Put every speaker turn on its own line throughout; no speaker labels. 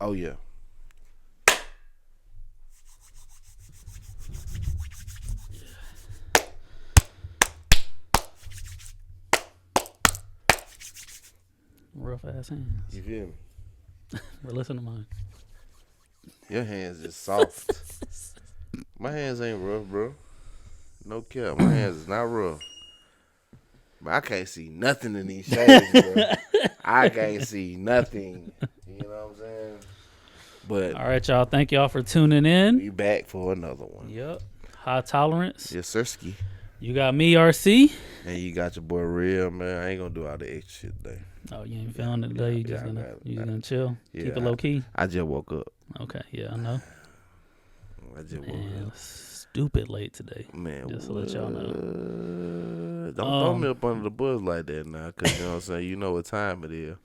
Oh yeah.
Rough ass hands.
You feel me?
But listen to mine.
Your hands is soft. My hands ain't rough, bro. No cap. My hands is not rough. But I can't see nothing in these shades, bro. I can't see nothing. You know what I'm saying? But
All right, y'all. Thank y'all for tuning in.
we back for another one.
Yep. High tolerance.
Yes, sirski.
You got me, RC.
And you got your boy Real, man. I ain't gonna do all the extra shit today.
Oh, you ain't feeling it today. You just gonna chill.
Yeah,
Keep it low key.
I just woke up.
Okay. Yeah, I know.
I just woke
Man,
up.
stupid late today.
Man,
Just to let y'all know.
Don't throw me up under the bus like that now, cause you know what I'm saying. You know what time it is.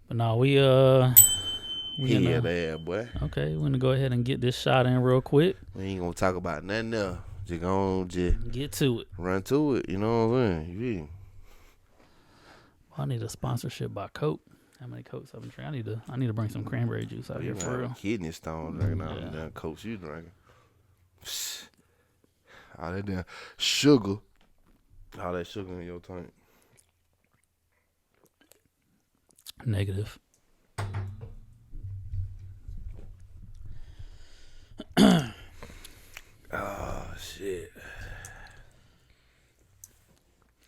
But no, we
Yeah,
gonna,
there, boy.
okay, we're gonna go ahead and get this shot in real quick.
We ain't gonna talk about nothing else. Just go on, just
Get to it.
run to it. You know what I'm saying? You feel me?
I need a sponsorship by Coke. How many Cokes I've been drinking? I need to bring some cranberry juice out here for real.
Kidney stone drinking all
Yeah.
the damn Coke you drinking. All that damn sugar. All that sugar in your tank.
Negative.
Oh shit.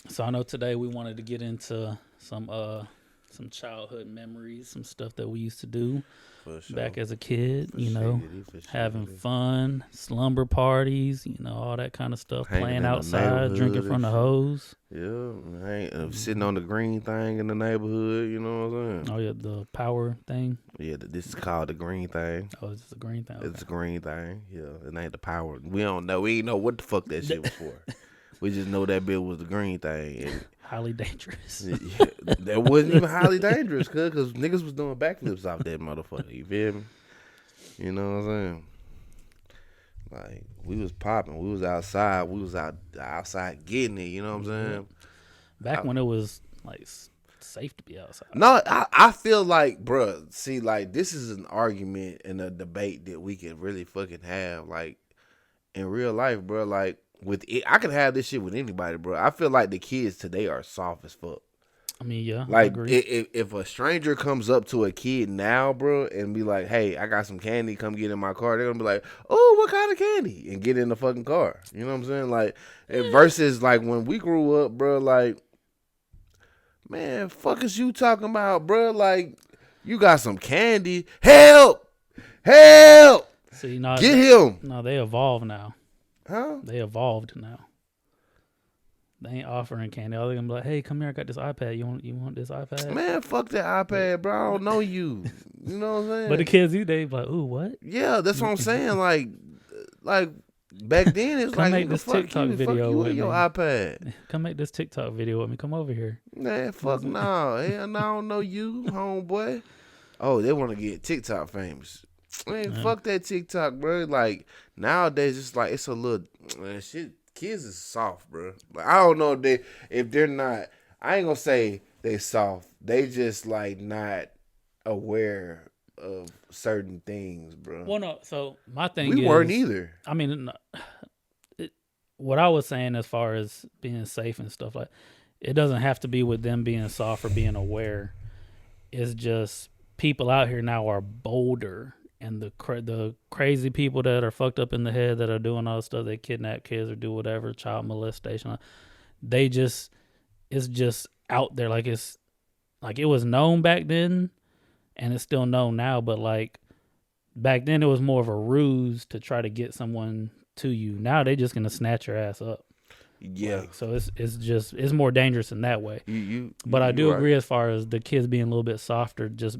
So I know today we wanted to get into some childhood memories, some stuff that we used to do
For sure.
back as a kid,
For
having
sure.
fun, slumber parties, all that kind of stuff,
Hanging in
playing
the
outside,
neighborhood
drinking from
and
the
shit.
hose.
Yeah, sitting on the green thing in the neighborhood, you know what I'm saying?
Oh yeah, the power thing.
Yeah, this is called the green thing.
Oh, it's just a green thing. Okay.
It's a green thing. Yeah, it ain't the power. We don't know. We ain't know what the fuck that shit was for. We just know that bill was the green thing. And
Highly dangerous.
yeah, that wasn't even highly dangerous, cause niggas was doing backflips off that motherfucker. You feel me? You know what I'm saying? Like we was popping. We was outside. We was outside getting it. You know what I'm saying?
Back when it was like safe to be outside.
No, I feel like, bruh, see, like, this is an argument and a debate that we can really fucking have, like, in real life, bruh. Like, with it, I can have this shit with anybody, bruh. I feel like the kids today are soft as fuck.
I mean, yeah, I
Like,
agree.
if a stranger comes up to a kid now, bruh, and be like, hey, I got some candy, come get in my car, they're gonna be like, oh, what kind of candy? And get in the fucking car. You know what I'm saying? Like, versus, like, when we grew up, bruh, like, man, fuck is you talking about, bro? Like, you got some candy. Help! Help!
See, no,
Get him!
no, they evolved now.
Huh?
They evolved now. They ain't offering candy. All they gonna be like, "Hey, come here. I got this iPad. You want this iPad?"
Man, fuck that iPad, bro. I don't know you. You know what I'm saying?
But the kids these days, like, "Ooh, what?
Yeah, that's what I'm saying. Like back then, it's
Come
like,
make
nigga,
this
fuck
TikTok
you,
video
fuck you
with
and your
me.
iPad.
Come make this TikTok video with me. Come over here."
Man, fuck no. Hell no, I don't know you, homeboy. Oh, they want to get TikTok famous. Man, fuck that TikTok, bro. Like, nowadays, it's like, it's a little, man, shit, kids is soft, bro. Like, I don't know if they're not, I ain't gonna say they soft. They just, like, not aware of certain things, bro.
Well, no. So my thing
We
is,
weren't either.
I mean, what I was saying as far as being safe and stuff, like, it doesn't have to be with them being soft or being aware. It's just people out here now are bolder, and the crazy people that are fucked up in the head that are doing all this stuff, they kidnap kids or do whatever, child molestation. It's just out there. Like, it's like it was known back then, and it's still known now. But like back then, it was more of a ruse to try to get someone to you. Now they just gonna snatch your ass up.
Yeah.
Like, so it's more dangerous in that way. But I do
right.
agree as far as the kids being a little bit softer. Just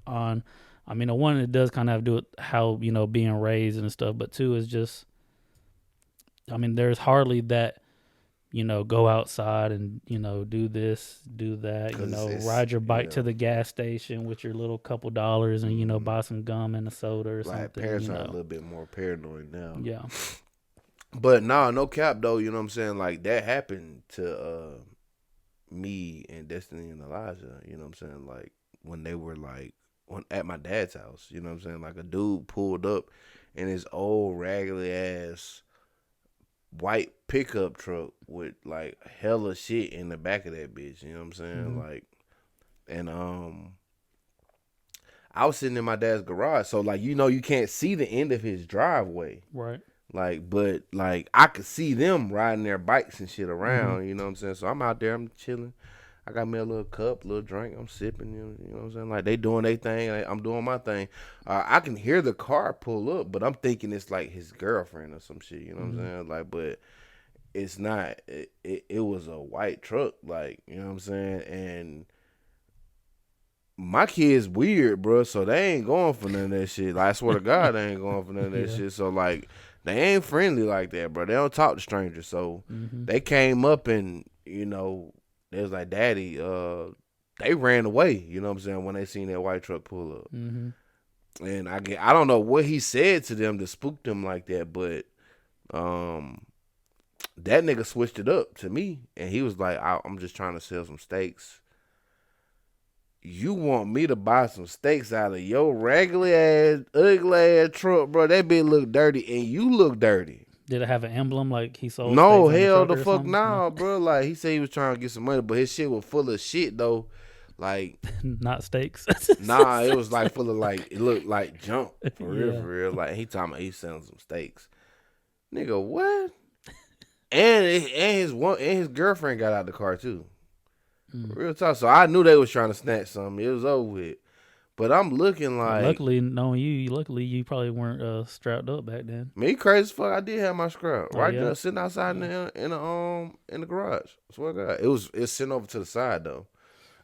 on, I mean, one, it does kind of have to do with how being raised and stuff. But two is just, I mean, there's hardly that. Go outside and, do this, do that, ride your bike to the gas station with your little couple dollars and, buy some gum and a soda or something.
Parents are a little bit more paranoid now.
Yeah.
But no cap though, you know what I'm saying? Like, that happened to me and Destiny and Elijah, you know what I'm saying? Like, when they were like at my dad's house. You know what I'm saying? Like a dude pulled up in his old raggedy ass white pickup truck with like hella shit in the back of that bitch. You know what I'm saying? Like, and I was sitting in my dad's garage, so like you can't see the end of his driveway.
Right.
Like, but like I could see them riding their bikes and shit around. You know what I'm saying? So I'm out there, I'm chilling. I got me a little cup, little drink. I'm sipping. You know what I'm saying? Like they doing their thing, I'm doing my thing. I can hear the car pull up, but I'm thinking it's like his girlfriend or some shit. You know what I'm saying? Like, but it's not. It was a white truck. Like, you know what I'm saying? And my kids weird, bro. So they ain't going for none of that shit. Like, I swear to God, they ain't going for none of that shit. So like, they ain't friendly like that, bro. They don't talk to strangers. So they came up and they was like, "Daddy," they ran away. You know what I'm saying? When they seen that white truck pull up, and I don't know what he said to them to spook them like that, but that nigga switched it up to me, and he was like, "I'm just trying to sell some steaks. You want me to buy some steaks out of your raggedy ass, ugly ass truck, bro? That bitch look dirty, and you look dirty."
Did it have an emblem like he sold?
No,
steaks
hell
on
the
the
fuck
truck or
nah, bro. Like he said he was trying to get some money, but his shit was full of shit though. Like
Not steaks.
nah, it was like full of like it looked like junk for real,
Yeah.
for real. Like he talking about he selling some steaks, nigga. What? And his girlfriend got out the car too. Real talk. So I knew they was trying to snatch something. It was over with. But I'm looking like,
luckily, knowing you, you probably weren't strapped up back then.
me crazy as fuck. I did have my scrap right
yeah?
there, sitting outside in the garage. I swear to God, it's sitting over to the side though.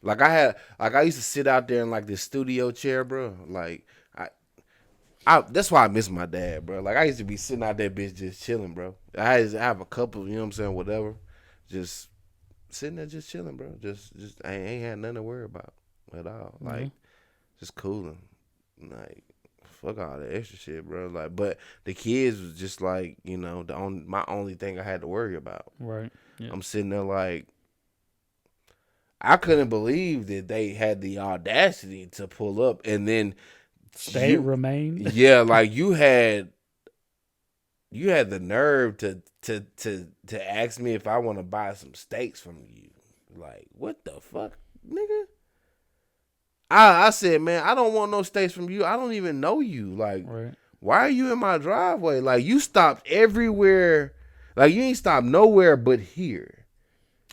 Like I used to sit out there in like this studio chair, bro. Like that's why I miss my dad, bro. Like I used to be sitting out there, bitch, just chilling, bro. I used to have a couple, you know what I'm saying, whatever, just sitting there, just chilling, bro. Just I ain't had nothing to worry about at all. Like just cooling, like fuck all that extra shit, bro. Like, but the kids was just like, my only thing I had to worry about.
Right. Yeah.
I'm sitting there like, I couldn't believe that they had the audacity to pull up and then
remain.
Yeah, like you had the nerve to ask me if I want to buy some steaks from you. Like, what the fuck, nigga? I said, man, I don't want no steaks from you. I don't even know you. Like, why are you in my driveway? Like, you stopped everywhere. Like, you ain't stopped nowhere but here.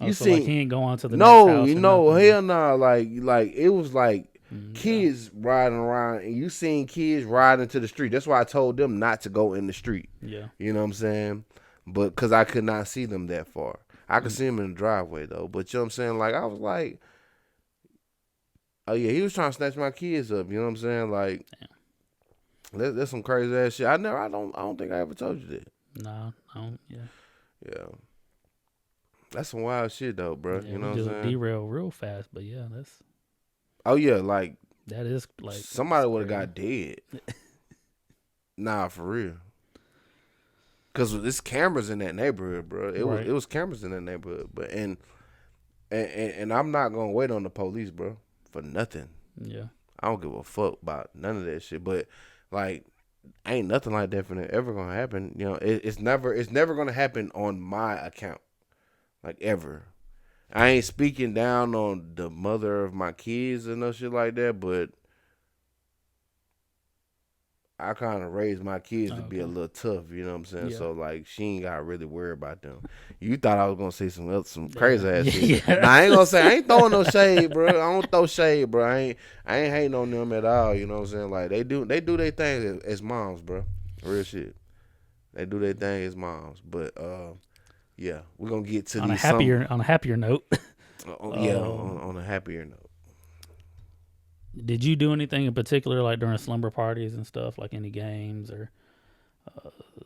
You see, like he ain't going to the next house.
Hell nah. Like it was like kids riding around, and you seen kids riding to the street. That's why I told them not to go in the street.
Yeah,
you know what I'm saying. But because I could not see them that far, I could see them in the driveway though. But you know what I'm saying. Like I was like, oh yeah, he was trying to snatch my kids up. You know what I'm saying. Like that's some crazy ass shit. I don't think I ever told you that.
No, I don't.
Yeah. That's some wild shit though, bro.
Yeah,
you know
what I'm
saying?
Derail real fast, but yeah, that's.
Oh yeah, like
that is like
somebody would have got dead. Nah, for real. Cause there's cameras in that neighborhood, bro. It was cameras in that neighborhood, but and I'm not gonna wait on the police, bro, for nothing.
Yeah,
I don't give a fuck about none of that shit. But like, ain't nothing like that ever gonna happen. You know, it's never gonna happen on my account. Like ever. I ain't speaking down on the mother of my kids and no shit like that, but I kind of raised my kids to be a little tough, you know what I'm saying? Yeah. So like, she ain't got to really worry about them. You thought I was gonna say some crazy ass shit. Nah, I ain't gonna say, I ain't throwing no shade, bro. I don't throw shade, bro. I ain't hating on them at all. You know what I'm saying? Like they do their thing as moms, bro. Real shit. They do their thing as moms, but yeah, we're gonna get to
on a happier note.
On a happier note.
Did you do anything in particular, like during slumber parties and stuff, like any games or?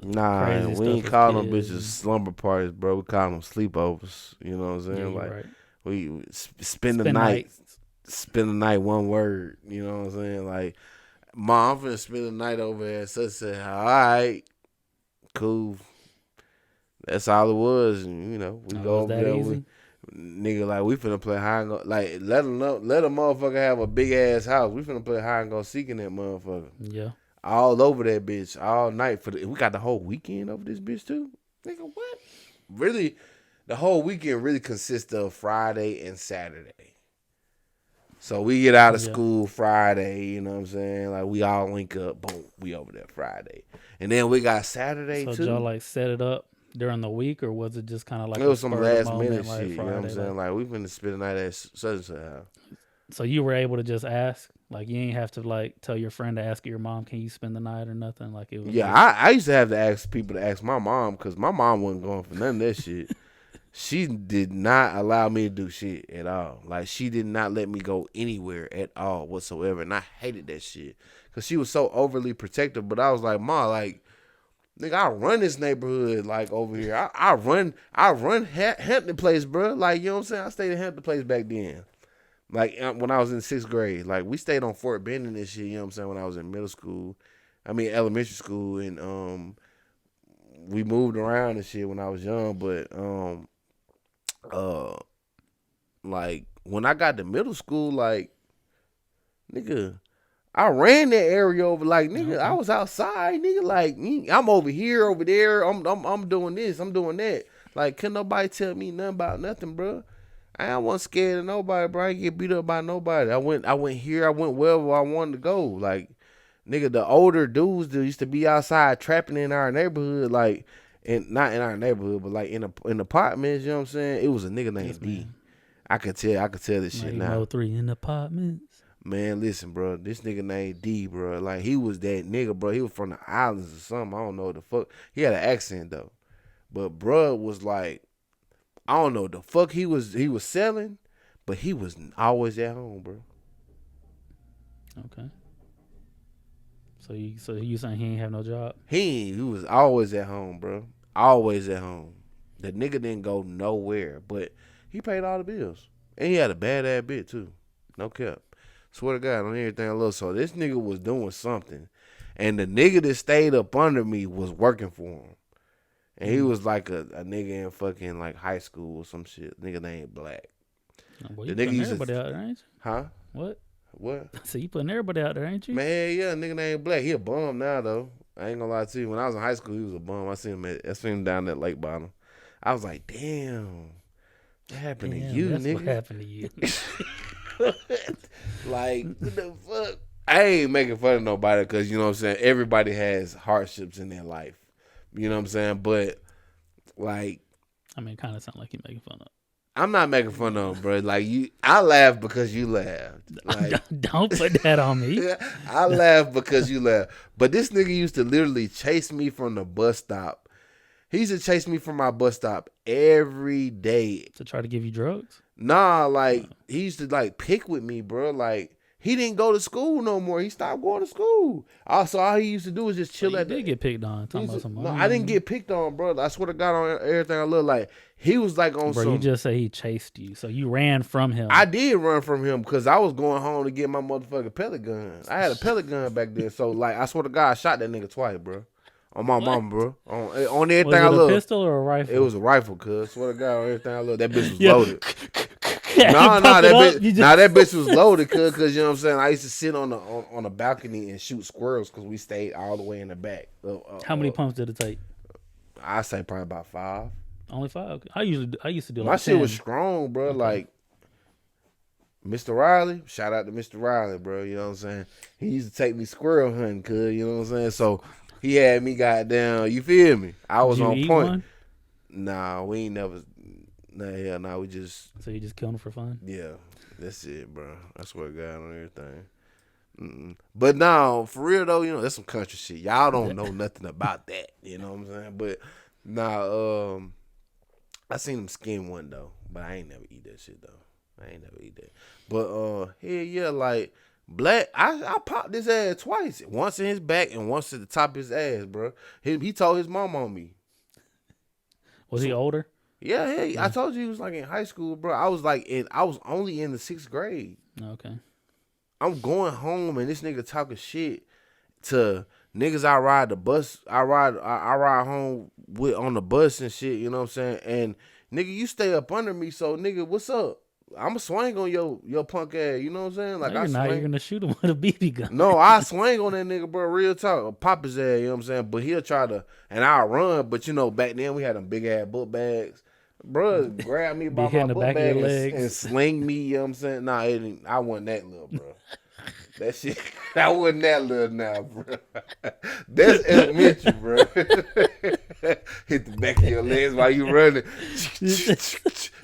Nah, we ain't call them bitches slumber parties, bro. We call them sleepovers. You know what I'm saying?
Yeah,
like we spend the night. Spend the night. One word. You know what I'm saying? Like, Mom, I'm finna spend the night over there. So say, all right, cool. That's all it was. And, we go over there. Nigga, like we finna play hide and go. Like let a motherfucker have a big ass house. We finna play hide and go seek in that motherfucker.
Yeah.
All over that bitch all night we got the whole weekend over this bitch too. Nigga, what? Really, the whole weekend really consists of Friday and Saturday. So we get out of school Friday, you know what I'm saying? Like we all link up, boom, we over there Friday. And then we got Saturday too.
So y'all like set it up during the week, or was it just kind of like
it was some last minute
like
shit, Friday, you know what I'm saying? Like we finna spend the night at such and such house.
So you were able to just ask, like you ain't have to like tell your friend to ask your mom, can you spend the night or nothing? Like it was.
Yeah, I used to have to ask people to ask my mom because my mom wasn't going for none of that shit. She did not allow me to do shit at all. Like, she did not let me go anywhere at all whatsoever. And I hated that shit. Because she was so overly protective. But I was like, Ma, like, nigga, I run this neighborhood, like, over here. I run Hampton Place, bro. Like, you know what I'm saying? I stayed in Hampton Place back then. Like, when I was in 6th grade. Like, we stayed on Fort Bend and this shit, you know what I'm saying, when I was in elementary school. And, we moved around and shit when I was young. But, like when I got to middle school, like nigga, I ran that area over. Like nigga, I was outside, nigga. Like I'm over here, over there. I'm doing this, I'm doing that. Like couldn't nobody tell me nothing about nothing, bro. I wasn't scared of nobody, bro. I didn't get beat up by nobody. I went here. I went wherever I wanted to go. Like nigga, the older dudes that used to be outside trapping in our neighborhood, like. And not in our neighborhood, but like in apartments, you know what I'm saying? It was a nigga named D. I could tell this shit now.
3 in apartments.
Man, listen, bro. This nigga named D, bro. Like he was that nigga, bro. He was from the islands or something. I don't know what the fuck. He had an accent though. But bro was like, I don't know the fuck he was selling, but he was always at home, bro.
Okay. So you saying he ain't have no job?
He was always at home, bro. Always at home. The nigga didn't go nowhere, but he paid all the bills. And he had a bad-ass bitch, too. No cap. Swear to God, on everything I love. So this nigga was doing something. And the nigga that stayed up under me was working for him. And he was like a nigga in fucking like high school or some shit. Nigga named Black.
Oh, boy, the nigga used everybody out there, ain't you?
Huh?
What?
What?
So you putting everybody out there, ain't you?
Man, yeah, nigga named Black. He a bum now though. I ain't gonna lie to you. When I was in high school, he was a bum. I seen him down that lake bottom. I was like, damn, what happened to you,
that's
nigga?
What happened to you?
Like, what the fuck? I ain't making fun of nobody because, you know what I'm saying, everybody has hardships in their life. You know what I'm saying? But, like,
I mean, it kind of sound like you making fun of.
I'm not making fun of him, bro. Like, I laugh because you laughed. Like,
don't put that on me.
I laugh because you laughed. But this nigga used to literally chase me from the bus stop. He used to chase me from my bus stop every day.
To try to give you drugs?
Nah, like, he used to, like, pick with me, bro. Like, he didn't go to school no more. He stopped going to school. Also, all he used to do was just chill at the...
You did get picked on.
No, I didn't get picked on, bro. I swear to God on everything I look like. He was like on
bro,
some...
you just say he chased you. So you ran from him.
I did run from him because I was going home to get my motherfucking pellet gun. I had a pellet gun back then. So, like, I swear to God, I shot that nigga twice, bro. On my mama, bro. On everything I love.
Was it a pistol or a rifle?
It was a rifle, cuz. Swear to God, on everything I love. That bitch was
Yeah.
loaded. That bitch was loaded, cuz you know what I'm saying. I used to sit on the balcony and shoot squirrels because we stayed all the way in the back.
How many pumps did it take?
I say probably about 5.
Only 5. I used to do like
my
10.
shit was strong, bro.
Okay.
Like Mr. Riley, shout out to Mr. Riley, bro. You know what I'm saying. He used to take me squirrel hunting, cuz you know what I'm saying. So he had me goddamn. You feel me? I was on point.
One?
Nah, we ain't never. Nah, we just.
So you just killed him for fun?
Yeah, that's it, bro. I swear to God on everything. But now, for real though, you know, that's some country shit. Y'all don't know nothing about that. You know what I'm saying? But nah, I seen him skin one though, but I ain't never eat that shit though. I ain't never eat that. But yeah, like Black, I popped his ass twice. Once in his back and once at the top of his ass, bro. He told his mom on me.
Was he older?
Yeah, I told you he was like in high school, bro. I was only in the 6th grade.
Okay.
I'm going home and this nigga talking shit to niggas I ride the bus. I ride home with on the bus and shit, you know what I'm saying? And nigga, you stay up under me, so nigga, what's up? I'ma swing on your punk ass. You know what I'm saying? Like
No, you're not. You're gonna shoot him with a BB gun.
No, I swing on that nigga, bro. Real talk, pop his ass. You know what I'm saying? But he'll try to, and I'll run. But you know, back then we had them big ass book bags. Bro, grab me by my book bag and sling me. You know what I'm saying? Nah, I wasn't that little, bro. That shit, I wasn't that little now, bro. That's elementary, bro. Hit the back of your legs while you running.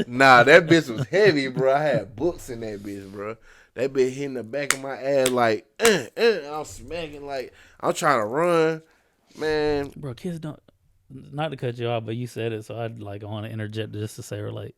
Nah, that bitch was heavy, bro. I had books in that bitch, bro. That bitch hitting the back of my ass like, I'm smacking like, I'm trying to run, man.
Bro, kids don't, not to cut you off, but you said it, so I'd like want to interject just to say, like,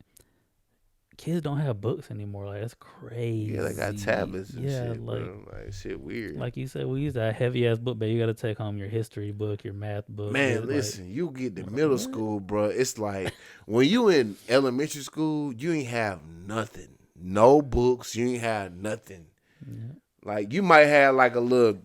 kids don't have books anymore. Like, that's crazy.
Yeah, they got tablets and shit, like, bro. Like, shit weird.
Like you said, we used that heavy-ass book, but you got to take home your history book, your math book.
Man, listen, you get to middle school, bro. It's like, when you in elementary school, you ain't have nothing. No books. You ain't have nothing. Yeah. Like, you might have, like, a little,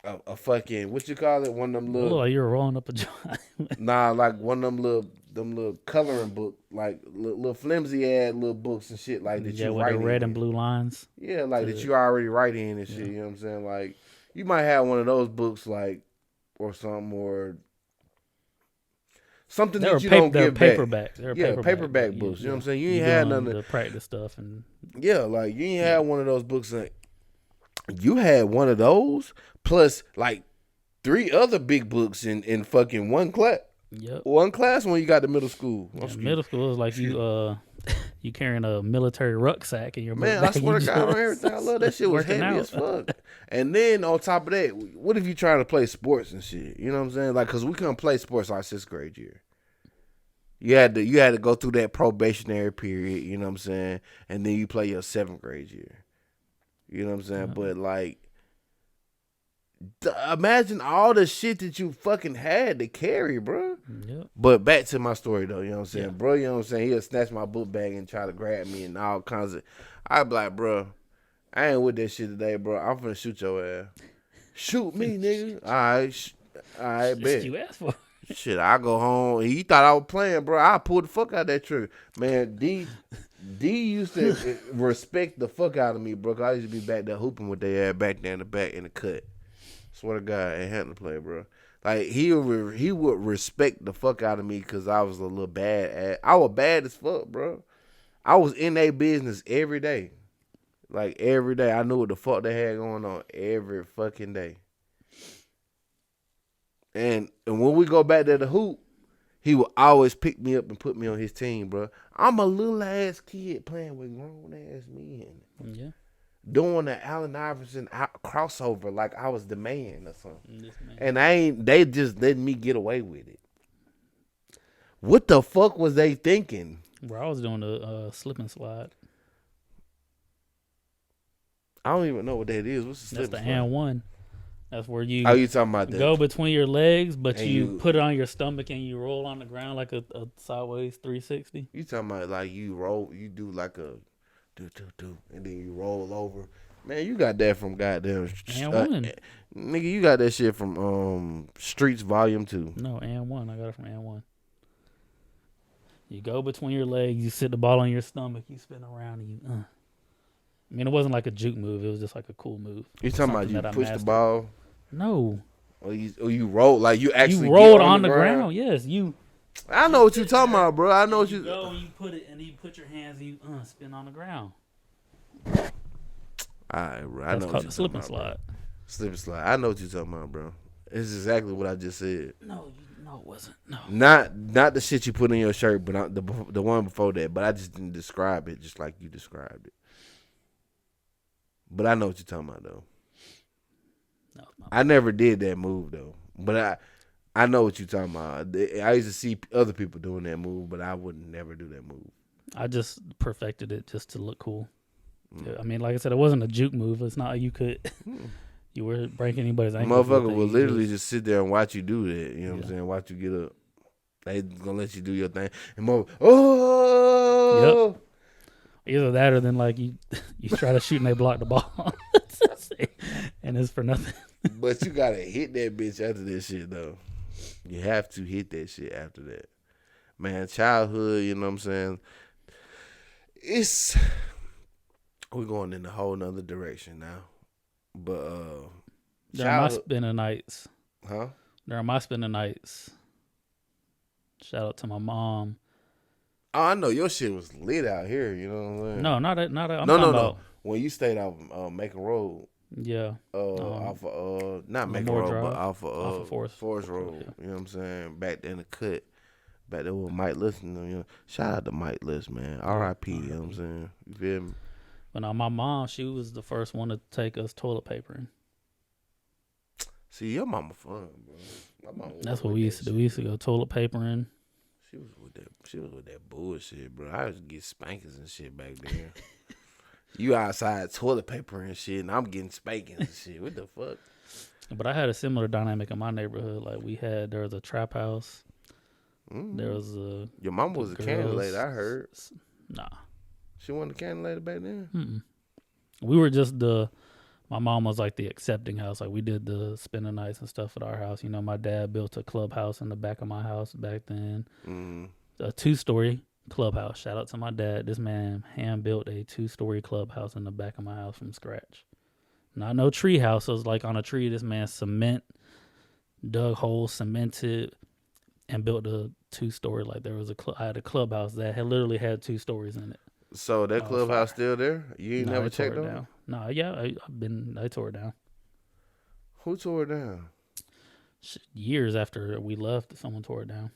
a fucking, what you call it? One of them little.
Oh, like you're rolling up a joint.
Nah, like one of them little coloring book, like little flimsy ass little books and shit like that.
Yeah, with the red and blue lines.
Yeah, like that you already write in and shit. Yeah. You know what I'm saying? Like you might have one of those books, like or something, or something that you don't give
back.
Paperback books. You know what I'm saying? You ain't had none of
the practice stuff and
like you ain't had one of those books. Like, you had one of those plus like 3 other big books in fucking one class.
Yep.
One class when you got to middle school.
Yeah, middle school is like you carrying a military rucksack in your
man. I swear to God on everything. I love that shit was heavy as fuck. And then on top of that, what if you trying to play sports and shit? You know what I'm saying? Like, cause we couldn't play sports our 6th grade year. You had to go through that probationary period. You know what I'm saying? And then you play your 7th grade year. You know what I'm saying? Mm-hmm. But like, imagine all the shit that you fucking had to carry, bro. Yep. But back to my story though, you know what I'm saying, bro. You know what I'm saying? He'll snatch my book bag and try to grab me and all kinds of. I'd be like, bro, I ain't with that shit today, bro. I'm finna shoot your ass. Shoot me, nigga. All right, bet.
You asked for.
Shit, I go home. He thought I was playing, bro. I pulled the fuck out of that trigger, man. D used to respect the fuck out of me, bro. I used to be back there hooping with their ass back there in the back in the cut. Swear to God, ain't had to play, bro. Like he would respect the fuck out of me because I was a little bad. I was bad as fuck, bro. I was in their business every day, like every day. I knew what the fuck they had going on every fucking day. And when we go back to the hoop, he would always pick me up and put me on his team, bro. I'm a little ass kid playing with grown ass men.
Yeah.
Doing the Allen Iverson crossover like I was the man or something. And they just let me get away with it. What the fuck was they thinking?
Bro, I was doing a slip and slide.
I don't even know what that is. What's the slip and slide?
That's the and one. That's where you
you talking about that?
Go between your legs, but you put it on your stomach and you roll on the ground like a sideways 360.
You talking about like you roll, you do like a do, and then you roll over. Man, you got that from goddamn
and one.
Nigga, you got that shit from Streets Volume 2.
No, and one. I got it from and one. You go between your legs, you sit the ball on your stomach, you spin around, and you. I mean, it wasn't like a juke move. It was just like a cool move.
You talking about you push the ball?
No.
Or you roll like you actually
rolled on the ground. Yes, you.
I know what you talking about, bro. I know what you.
Go and you put it, and you put your hands and you spin on the ground.
All right, bro. I know what you
slip and slide.
Slip and slide. I know what you talking about, bro. It's exactly what I just said.
No, it wasn't. No.
Not the shit you put in your shirt, but the one before that. But I just didn't describe it just like you described it. But I know what you're talking about, though. No, I never did that move, though. But I know what you're talking about. I used to see other people doing that move, but I would never do that move.
I just perfected it just to look cool. I mean, like I said, it wasn't a juke move. It's not like you could... You were breaking anybody's ankle.
Motherfucker will literally just sit there and watch you do that. You know what I'm saying? Watch you get up. They gonna let you do your thing. And
Yep. Either that or then like you try to shoot and they block the ball. And it's for nothing.
But you gotta hit that bitch after that shit though. You have to hit that shit after that. man, childhood, you know what I'm saying? We're going in a whole nother direction now. But
During my
childhood,
spending nights,
huh?
shout out to my mom.
Oh, I know your shit was lit out here. You know what I'm saying?
No, not that. I'm
No,
talking
no.
about
When you stayed out Macon Road,
yeah,
off of not Macon
Lamore
Road,
Drive,
but off of Forest Road.
yeah.
You know what I'm saying? Back then the cut. Back there with Mike Listen, you know, shout out to Mike List, man. R.I.P. You know what I'm saying? You feel me?
But now my mom, she was the first one to take us toilet papering.
See, your mama fun, bro. My mama
That's what we used to do. We used to go toilet papering.
She was with that bullshit, bro. I used to get spankings and shit back then. You outside toilet paper and shit, and I'm getting spankings and shit. What the fuck?
But I had a similar dynamic in my neighborhood. Like there was a trap house.
Mm-hmm.
There was a.
Your mama was a candy lady, I heard.
Nah.
She wasn't a candy lady back then?
Mm-mm. We were just my mom was like the accepting house. Like we did the spending nights and stuff at our house. You know, my dad built a clubhouse in the back of my house back then.
Mm-hmm.
A 2-story clubhouse. Shout out to my dad. This man hand built a 2-story clubhouse in the back of my house from scratch. Not no tree house. It was like on a tree. This man dug holes, cemented, and built a 2-story. Like there was I had a clubhouse that literally had 2 stories in it.
So that clubhouse still there? You ain't never checked on it?
No, yeah, I tore it down.
Who tore it down?
Years after we left, someone tore it down.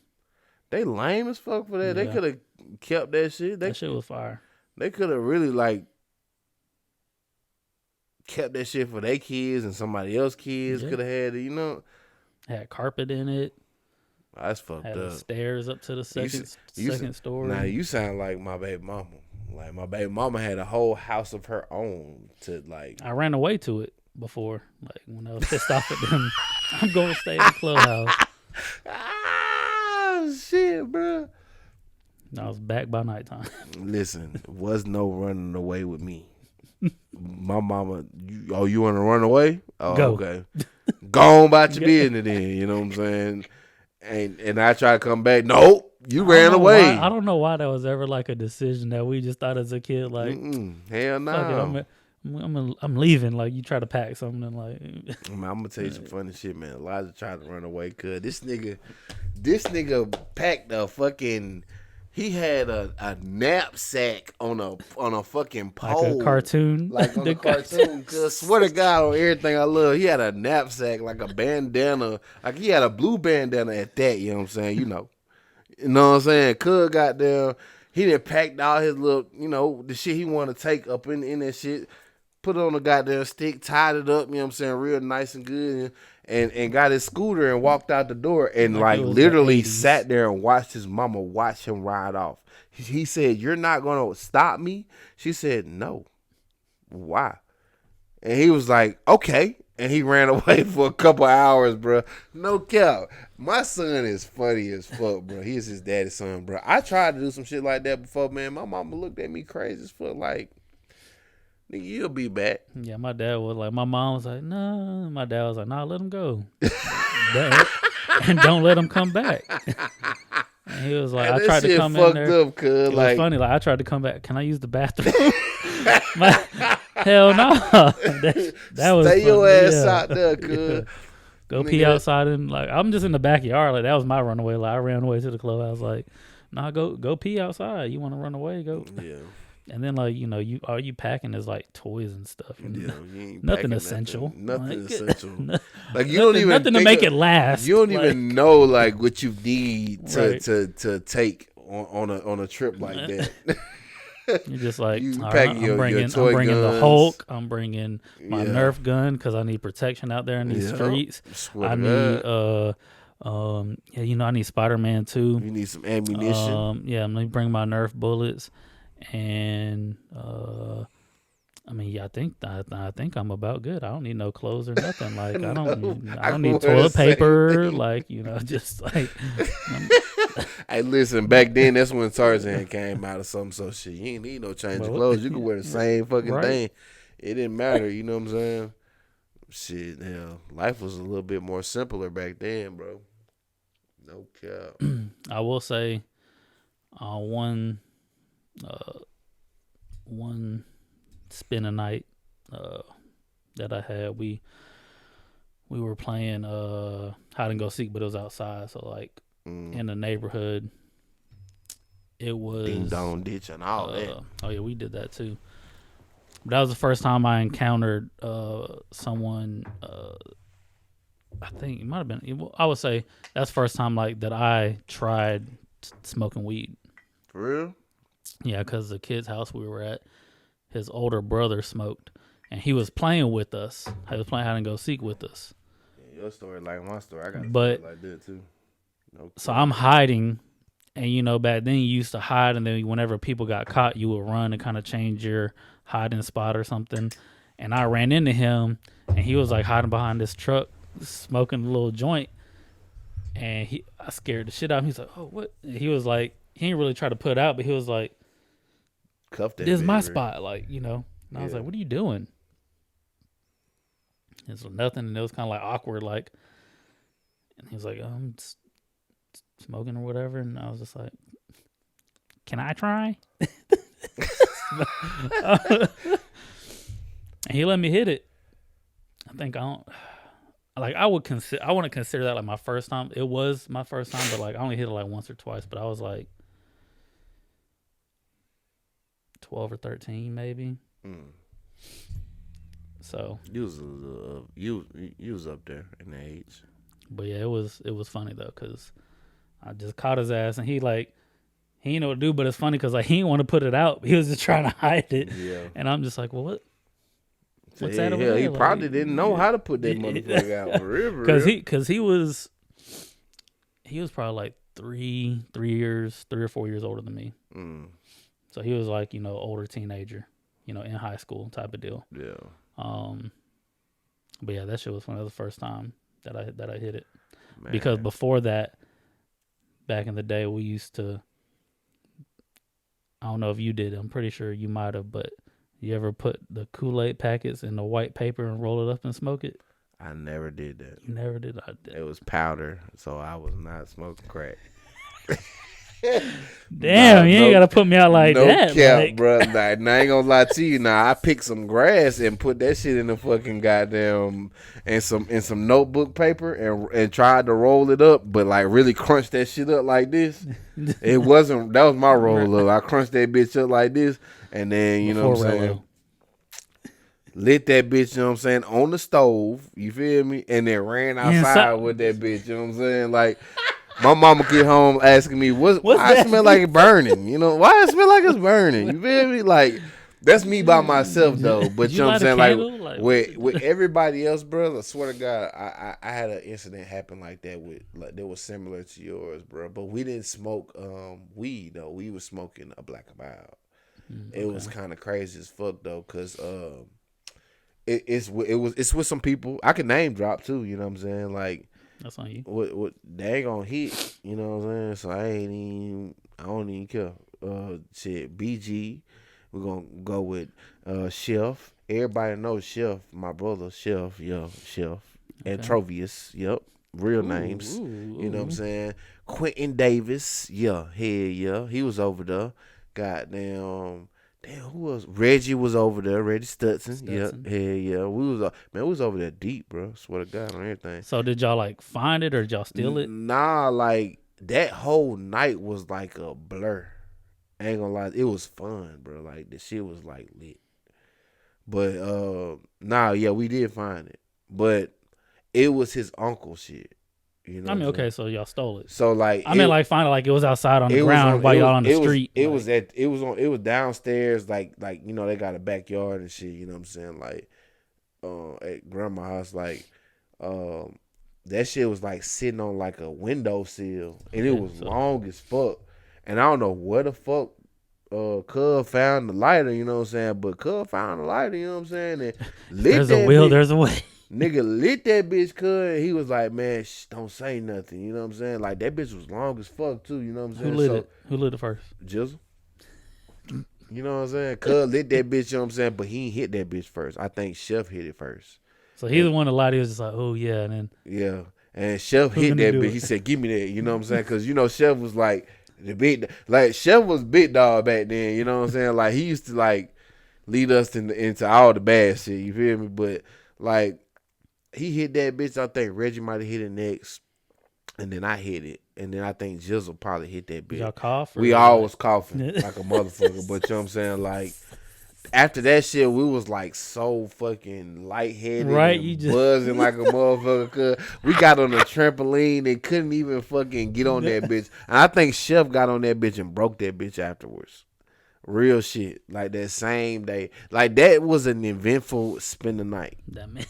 They lame as fuck for that. Yeah. They could have kept that shit.
That shit was fire.
They could have really like kept that shit for their kids and somebody else's kids could have had it, you know.
Had carpet in it.
That's fucked
had
up.
Stairs up to the second story.
Now you sound like my baby mama. Like my baby mama had a whole house of her own to like.
I ran away to it before, like when I was pissed off at them. I'm going to stay in the clubhouse.
Ah, shit, bro.
I was back by nighttime.
Listen, was no running away with me. My mama, you want to run away? Oh,
go.
Okay. Go on about your business then, you know what I'm saying? And I try to come back. Nope, you ran away.
I don't know why that was ever like a decision that we just thought as a kid, like,
hell no.
I'm leaving. Like you try to pack something and like.
I'm gonna tell you some funny shit, man. Elijah tried to run away cause this nigga packed a fucking. He had a knapsack on a fucking pole,
like a cartoon,
like on a cartoon. Cause swear to God, on everything I love, he had a knapsack, like a bandana, like he had a blue bandana at that. You know what I'm saying? You know what I'm saying? Cuz got there, he done packed all his little, the shit he want to take up in that shit, put it on the goddamn stick, tied it up. You know what I'm saying? Real nice and good. And got his scooter and walked out the door and like literally sat there and watched his mama watch him ride off. He said, "You're not gonna stop me?" She said, "No." Why? And he was like, "Okay." And he ran away for a couple hours, bro. No cap. My son is funny as fuck, bro. He is his daddy's son, bro. I tried to do some shit like that before, man. My mama looked at me crazy as fuck, like, nigga, you'll be back.
Yeah, my dad was like, my mom was like, no. My dad was like, nah, let him go. And don't let him come back. And he was like, I tried to come in there.
Up, it
was funny. Like, I tried to come back. Can I use the bathroom? Hell no. That was
Stay
funny.
your ass out there, cuz.
Go pee outside and like, I'm just in the backyard. Like, that was my runaway. Like, I ran away to the club. I was like, nah, go pee outside. You want to run away? Go.
Yeah.
And then like, all you packing is like toys and stuff. And
yeah, you ain't
nothing essential.
Nothing essential. Like you
don't
even
nothing to make it last.
You don't even know like what you need to take on a trip like that.
You're just like,
you
I'm
packing
bringing the Hulk. I'm bringing my Nerf gun because I need protection out there in these streets. I need I need Spider-Man too.
You need some ammunition.
I'm gonna bring my Nerf bullets. And I think I'm about good. I don't need no clothes or nothing. Like I don't need toilet paper. Like just like.
Hey, listen. Back then, that's when Tarzan came out or something. So shit, you ain't need no change of clothes. You could wear the same fucking thing. It didn't matter. You know what I'm saying? Shit, life was a little bit more simpler back then, bro. No cap.
I will say. one one spin a night that I had, we were playing hide and go seek, but it was outside, so like in the neighborhood. It was
ding dong ditch and all that.
Oh yeah, we did that too. But that was the first time I encountered someone. I think it might have been. I would say that's the first time like that I tried smoking weed.
For real?
Yeah, because the kid's house we were at, his older brother smoked, and he was playing with us. He was playing hide and go seek with us.
Yeah, your story like my story. I got a
But
story like that too. No
so I'm hiding, and back then you used to hide, and then whenever people got caught, you would run and kind of change your hiding spot or something. And I ran into him, and he was like hiding behind this truck, smoking a little joint. And I scared the shit out of him. He's like, "Oh, what?" And he was like, he didn't really try to put it out, but he was like,
cuff that.
"This is my
bitch,
spot," And I was like, "What are you doing?" And so nothing, and it was kind of like awkward, like. And he was like, "I'm smoking or whatever," and I was just like, "Can I try?" And he let me hit it. I think I don't. Like I want to consider that like my first time. It was my first time, but like I only hit it like once or twice. But I was like 12 or 13, maybe. So
you was you was up there in the age.
But yeah, it was funny though, cause I just caught his ass, and he didn't know what to do. But it's funny because like he didn't want to put it out. He was just trying to hide it.
Yeah.
And I'm just like, well, what? What's that over there?
He probably didn't know how to put that motherfucker out. For real.
Because he was probably like 3 or 4 years older than me. So he was like older teenager, in high school type of deal.
Yeah.
But yeah, that shit was funny. That was the first time that I hit it.
Man.
Because before that, back in the day, we used to. I don't know if you did. I'm pretty sure you might have, but. You ever put the Kool-Aid packets in the white paper and roll it up and smoke it?
I never did that.
You never did? I did.
It was powder, so I was not smoking crack.
Damn, you ain't got to put me out like that.
No cap, bro. Nah, I ain't gonna lie to you. Now I picked some grass and put that shit in the fucking goddamn and some notebook paper and tried to roll it up, but like really crunch that shit up like this. It wasn't. That was my roll up. I crunched that bitch up like this. And then, you know what I'm saying? Lit that bitch, you know what I'm saying, on the stove, you feel me? And then ran outside with that bitch, you know what I'm saying? Like, my mama get home asking me, why it smell like it's burning? Why it smell like it's burning? You feel me? Like, that's me by myself, though. But you know what I'm saying? Like with everybody else, bro, I swear to God, I had an incident happen like that that was similar to yours, bro. But we didn't smoke weed, though. We was smoking a Black and Mild. It was kind of crazy as fuck though, cause it's with some people. I can name drop too. You know what I'm saying? Like
that's on you.
What they ain't gonna hit. You know what I'm saying? So I don't even care. Shit, BG. We're gonna go with Chef. Everybody knows Chef. My brother Chef. Yeah, Chef. And Trovius. Yep. Real names. You know what I'm saying? Quentin Davis. Yeah. Hell yeah. He was over there. Goddamn, who was Reggie was over there? Reggie Stutson. Yeah, yeah. We was over there deep, bro. Swear to God on everything.
So did y'all like find it or did y'all steal it?
Nah, like that whole night was like a blur. I ain't gonna lie, it was fun, bro. Like the shit was like lit. But yeah, we did find it, but it was his uncle shit.
Okay, so y'all stole it.
So like,
find it like it was outside on the ground while y'all on the street.
It was downstairs, like they got a backyard and shit. You know what I'm saying? Like, at grandma's house, like, that shit was like sitting on like a windowsill, and it was long as fuck. And I don't know where the fuck Cub found the lighter. You know what I'm saying? But Cub found the lighter. You know what I'm saying? And
there's a will, there's a way.
Nigga lit that bitch, cuz he was like, man, don't say nothing. You know what I'm saying? Like, that bitch was long as fuck, too. You know what I'm saying?
Who lit it first?
Jizzle. You know what I'm saying? Cuz lit that bitch, you know what I'm saying? But he ain't hit that bitch first. I think Chef hit it first.
So he's the one that lied. He was just like, oh, yeah. And then.
Yeah. And Chef hit that bitch. He said, give me that. You know what I'm saying? Because, Chef was like, The big like Chef was big dog back then. You know what I'm saying? Like he used to like lead us into all the bad shit. You feel me? But like he hit that bitch. I think Reggie might have hit it next, and then I hit it, and then I think Jizzle probably hit that bitch.
Y'all cough?
We all was coughing like a motherfucker. But you know what I'm saying? Like after that shit, we was like so fucking lightheaded,
right?
And
You just
buzzing like a motherfucker. Cause we got on the trampoline and couldn't even fucking get on that bitch. And I think Chef got on that bitch and broke that bitch afterwards. Real shit. Like that same day. Like that was an eventful spend the night.
that man.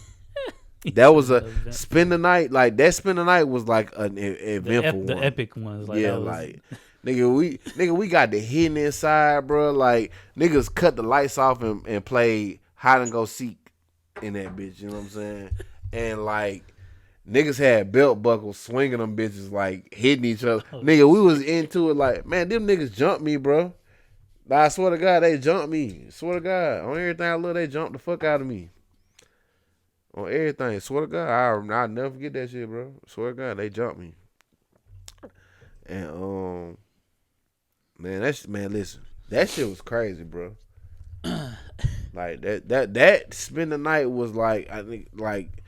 That was a spend the night. Like that spend the night was like an eventful
the
one.
epic ones. Like,
Yeah,
that was,
like nigga, we got the hidden inside, bro. Like niggas cut the lights off and play hide and go seek in that bitch. You know what I'm saying? And like niggas had belt buckles swinging them bitches like hitting each other. Nigga, we was into it. Like man, them niggas jumped me, bro. Like, I swear to God, they jumped me. Swear to God, on everything I love, they jumped the fuck out of me. On everything, swear to God, I'll never forget that shit, bro. Swear to God, they jumped me. And man, listen, that shit was crazy, bro. Like that spend the night was like, I think, like,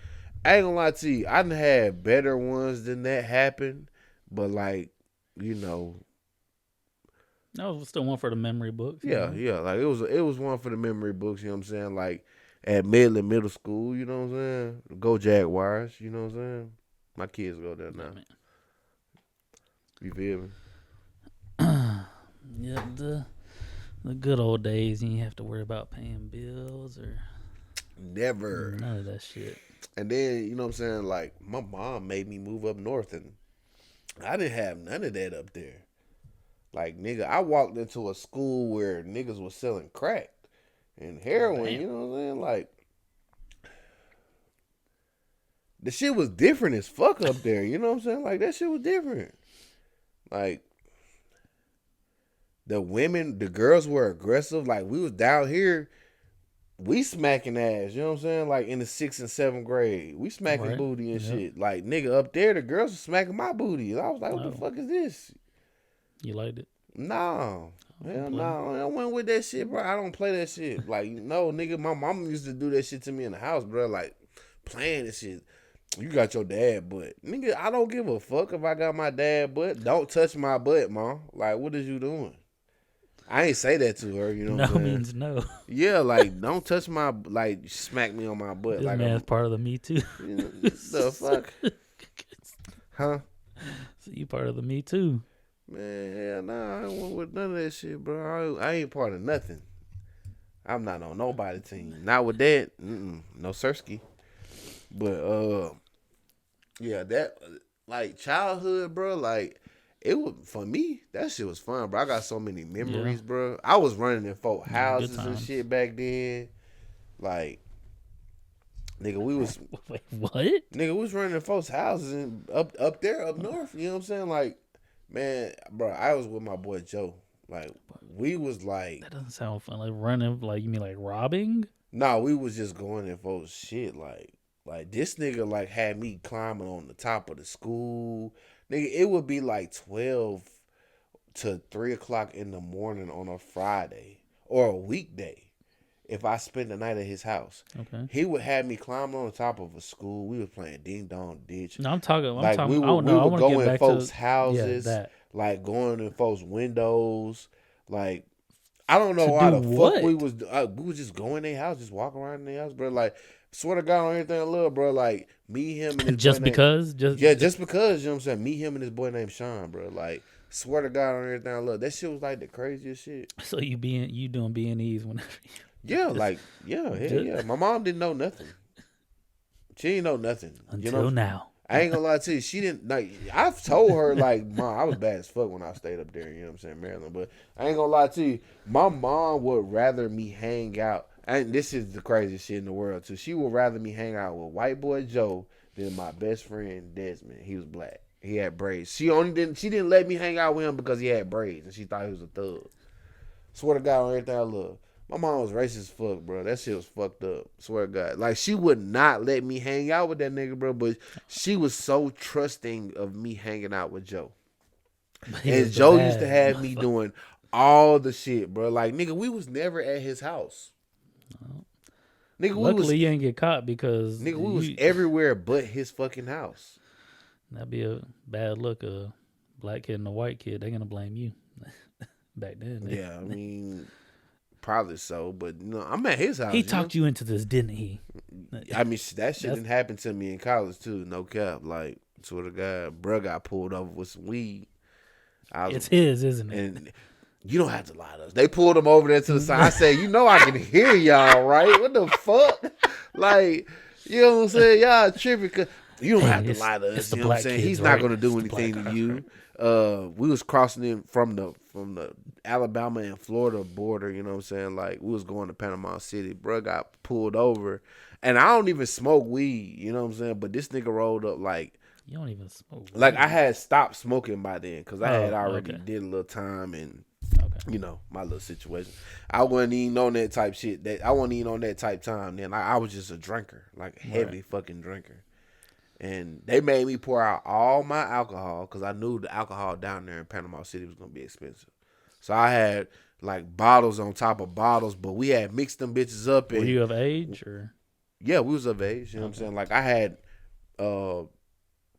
I ain't gonna lie to you, I done had better ones than that happen, but like, you know,
no, still one for the memory books. you know?
yeah, like it was one for the memory books. You know what I'm saying? Like at Midland Middle School, you know what I'm saying? Go Jaguars, you know what I'm saying? My kids go there now. You feel me?
Yeah, the good old days. You didn't have to worry about paying bills or
Never.
none of that shit.
And then, you know what I'm saying? Like my mom made me move up north, and I didn't have none of that up there. Like nigga, I walked into a school where niggas was selling crack and heroin.
Damn.
You know what I'm saying? Like the shit was different as fuck up there. You know what I'm saying? Like that shit was different. Like the girls were aggressive. Like we was down here, we smacking ass. You know what I'm saying? Like in the 6th and 7th grade, we smacking
Right.
booty and
Yep.
shit. Like nigga up there, the girls were smacking my booty. I was like, what
Oh.
the fuck is this?
You liked it?
No. Hell
play.
no. I went with that shit, bro. I don't play that shit. Like, no, nigga, my mama used to do that shit to me in the house, bro. Like, playing and shit. You got your dad butt. Nigga, I don't give a fuck if I got my dad butt. Don't touch my butt, mom. Like, what is you doing? I ain't say that to her, you know
No
what I'm saying?
means no.
Yeah, like, don't touch my, like, smack me on my butt.
This
like,
man's part of the Me Too.
you know, the fuck? Huh?
So you part of the Me Too.
Man, hell nah, I ain't with none of that shit, bro. I ain't part of nothing. I'm not on nobody team. Not with that. No Sirski. But yeah, that like childhood, bro. Like it was for me. That shit was fun, bro. I got so many memories, bro. I was running in folk houses and
times.
shit back then. Like, nigga, we was
Wait, what?
nigga, we was running in folks' houses and up there, up north. You know what I'm saying? Like, man, bro, I was with my boy Joe. Like, we was like,
That doesn't sound fun. Like running, like you mean like robbing?
nah, we was just going in folks' shit. Like this nigga like had me climbing on the top of the school. Nigga, it would be like 12 to 3 o'clock in the morning on a Friday or a weekday if I spent the night at his house.
Okay.
He would have me climbing on the top of a school. We was playing ding dong ditch.
No, I'm talking.
Like
I
we
don't
would
know. I
would
want to
go
get
in
back
folks'
to
houses,
that.
like going in folks' windows. Like I don't know
To
why
do
the
what?
fuck we was just go in their house, just walk around in their house, bro. Like swear to God on everything I love, bro. Like me, him, and his
Just
boy
because,
just because, you know what I'm saying. Me, him, and his boy named Sean, bro. Like swear to God on everything I love. That shit was like the craziest shit.
so you doing B&Es whenever.
Yeah, like yeah, hell yeah. My mom didn't know nothing. She didn't know nothing
Until now.
I ain't gonna lie to you. She didn't like. I've told her like, Mom, I was bad as fuck when I stayed up there. You know what I'm saying, Maryland. But I ain't gonna lie to you. My mom would rather me hang out. And this is the craziest shit in the world too. She would rather me hang out with white boy Joe than my best friend Desmond. He was black. He had braids. She didn't let me hang out with him because he had braids and she thought he was a thug. Swear to God on everything I love. My mom was racist as fuck, bro. That shit was fucked up. Swear to God. Like, she would not let me hang out with that nigga, bro, but she was so trusting of me hanging out with Joe. And Joe used to have me doing all the shit, bro. Like, nigga, we was never at his house. Nigga,
Luckily, you ain't get caught because
nigga, we was everywhere but his fucking house.
That'd be a bad look. A black kid and a white kid, they're gonna blame you. Back then,
yeah, I mean, probably so. But you know, I'm at his house.
He talked you into this, didn't he?
I mean, that shit didn't happen to me in college too. No cap. Like, swear to God, bro got pulled over with some weed.
It's his, isn't it?
And you don't have to lie to us. They pulled him over there to the side. I said, you know I can hear y'all, right? What the fuck? Like, you know what I'm saying? Y'all tripping. Cause you don't have to lie to us. You know what I'm saying? He's not going to do anything to you. We was crossing in from the Alabama and Florida border. You know what I'm saying? Like, we was going to Panama City. Bro got pulled over. And I don't even smoke weed. You know what I'm saying? But this nigga rolled up like.
You don't even smoke weed.
Like, I had stopped smoking by then because I had already did a little time and. You know, my little situation. I wasn't even on that type shit. I wasn't even on that type time then. I was just a drinker, like heavy fucking drinker. And they made me pour out all my alcohol because I knew the alcohol down there in Panama City was going to be expensive. So I had like bottles on top of bottles, but we had mixed them bitches up.
Were you of age or?
Yeah, we was of age. You know what I'm saying? Like I had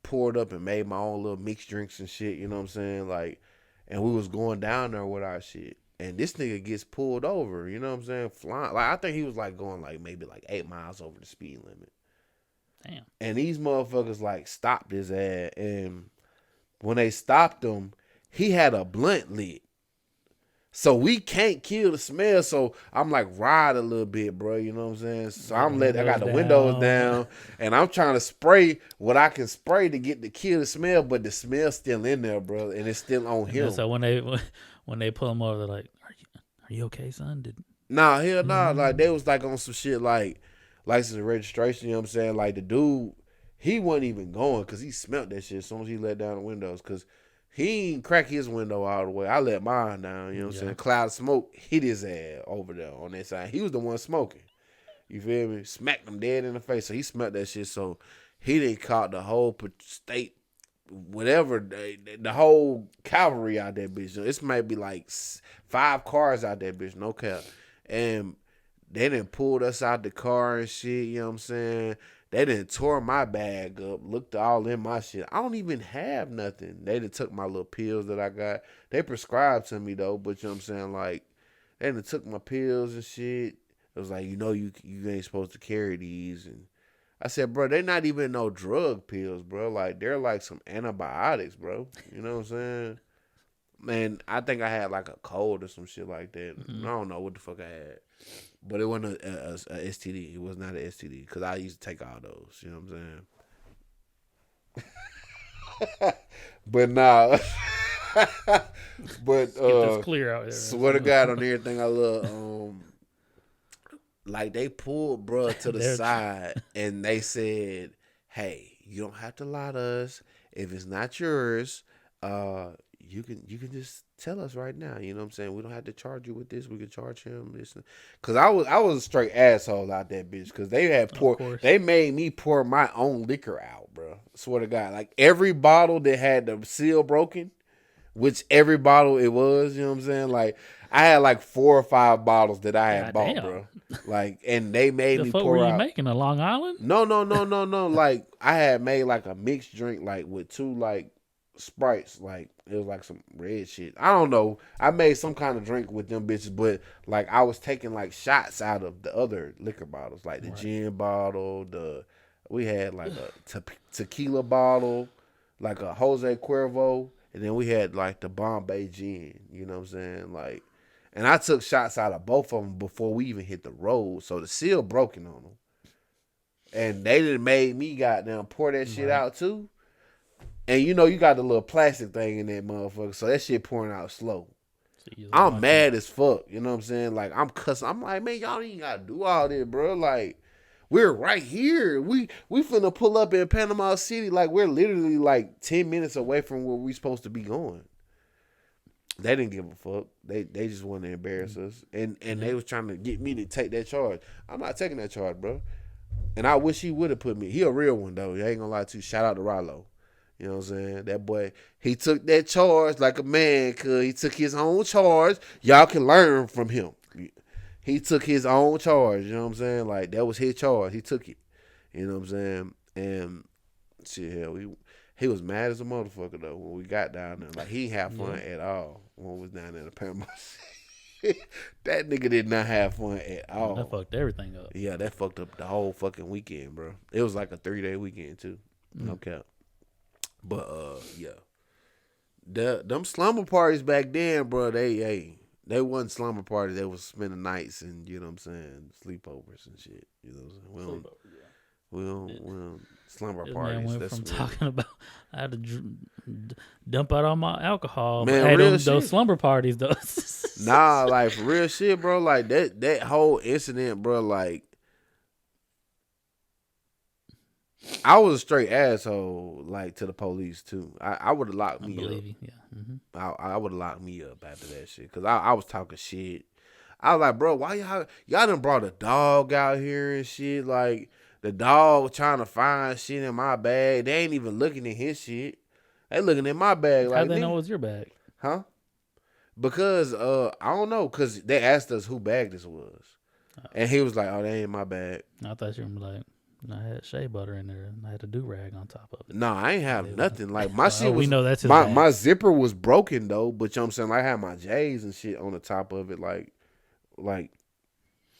poured up and made my own little mixed drinks and shit. You know what I'm saying? Like. And we was going down there with our shit. And this nigga gets pulled over, you know what I'm saying? Flying. Like, I think he was like going like maybe like 8 miles over the speed limit.
Damn.
And these motherfuckers like stopped his ass. And when they stopped him, he had a blunt lit. So we can't kill the smell. So I'm like, ride a little bit, bro. You know what I'm saying? So I got the windows down and I'm trying to spray what I can spray to kill the smell, but the smell's still in there, bro. And it's still on him.
So when they pull him over, they're like, are you okay, son?
Nah, hell nah. Like they was like on some shit like license and registration, you know what I'm saying? Like the dude, he wasn't even going because he smelled that shit as soon as he let down the windows because he ain't crack his window all the way. I let mine down, you know what I'm saying? Cloud of smoke hit his ass over there on that side. He was the one smoking. You feel me? Smacked him dead in the face. So he smelled that shit. So he done caught the whole state, whatever, the whole cavalry out that bitch. It's might be like 5 cars out that bitch, no cap. And they done pulled us out the car and shit, you know what I'm saying? They done tore my bag up, looked all in my shit. I don't even have nothing. They done took my little pills that I got. They prescribed to me, though, but you know what I'm saying? Like, they done took my pills and shit. It was like, you know, you ain't supposed to carry these. And I said, bro, they not even no drug pills, bro. Like, they're like some antibiotics, bro. You know what I'm saying? Man, I think I had like a cold or some shit like that. I don't know what the fuck I had. But it wasn't a STD. It was not an STD because I used to take all those. You know what I'm saying? But nah. But
get this clear out there.
Swear to God on everything I love. Like they pulled bruh to the side and they said, "Hey, you don't have to lie to us. If it's not yours, you can just tell us right now. You know what I'm saying? We don't have to charge you with this. We can charge him this." Cause I was a straight asshole out that bitch. Cause they made me pour my own liquor out, bro. Swear to God, like every bottle that had the seal broken, which every bottle it was. You know what I'm saying? Like I had like 4 or 5 bottles that I had bought, bro. Like, and they made me pour out.
What were you making, a Long Island?
No. Like I had made like a mixed drink, like with 2 like Sprites, like it was like some red shit. I don't know. I made some kind of drink with them bitches, but like I was taking like shots out of the other liquor bottles, like the gin bottle. We had like a tequila bottle, like a Jose Cuervo, and then we had like the Bombay gin. You know what I'm saying? Like, and I took shots out of both of them before we even hit the road, so the seal broken on them. And they done made me goddamn pour that shit out too. And you know you got the little plastic thing in that motherfucker, so that shit pouring out slow. I'm mad as fuck, you know what I'm saying? Like I'm cussing. I'm like, man, y'all ain't gotta do all this, bro. Like we're right here. We finna pull up in Panama City. Like we're literally like 10 minutes away from where we supposed to be going. They didn't give a fuck. They just wanted to embarrass us, and they was trying to get me to take that charge. I'm not taking that charge, bro. And I wish he would have put me. He a real one though. I ain't gonna lie to you. Shout out to Rallo. You know what I'm saying? That boy, he took that charge like a man could. He took his own charge. Y'all can learn from him. He took his own charge. You know what I'm saying? Like, that was his charge. He took it. You know what I'm saying? And shit, hell, he was mad as a motherfucker though when we got down there. Like, he didn't have fun at all when we was down there in the Panama City. That nigga did not have fun at all.
That fucked everything up.
Yeah, that fucked up the whole fucking weekend, bro. It was like a 3-day weekend too. No cap. But yeah. Them slumber parties back then, bro, they wasn't slumber parties. They was spending nights and, you know what I'm saying, sleepovers and shit. You know what I'm saying? We don't slumber
This
parties.
man went
That's
from
weird.
talking about I had to dump out all my alcohol.
Man,
Hey,
real
those
shit.
slumber parties, though.
Nah, like, for real shit, bro. Like, that whole incident, bro, like, I was a straight asshole, like, to the police, too. I would have locked
I
me
believe
up.
you. Yeah.
I would have locked me up after that shit. Because I was talking shit. I was like, bro, why y'all done brought a dog out here and shit? Like, the dog trying to find shit in my bag. They ain't even looking at his shit. They looking at my bag.
How
Like,
they
nigga,
know it was your bag?
huh? Because I don't know, because they asked us who bag this was. And he was like, oh, that ain't my bag.
I thought you were like, I had shea butter in there and I had a do-rag on top of it.
No, I ain't have nothing. Like, my shit was,
we know that's his bag.
my zipper was broken, though. But you know what I'm saying? Like, I had my J's and shit on the top of it. Like,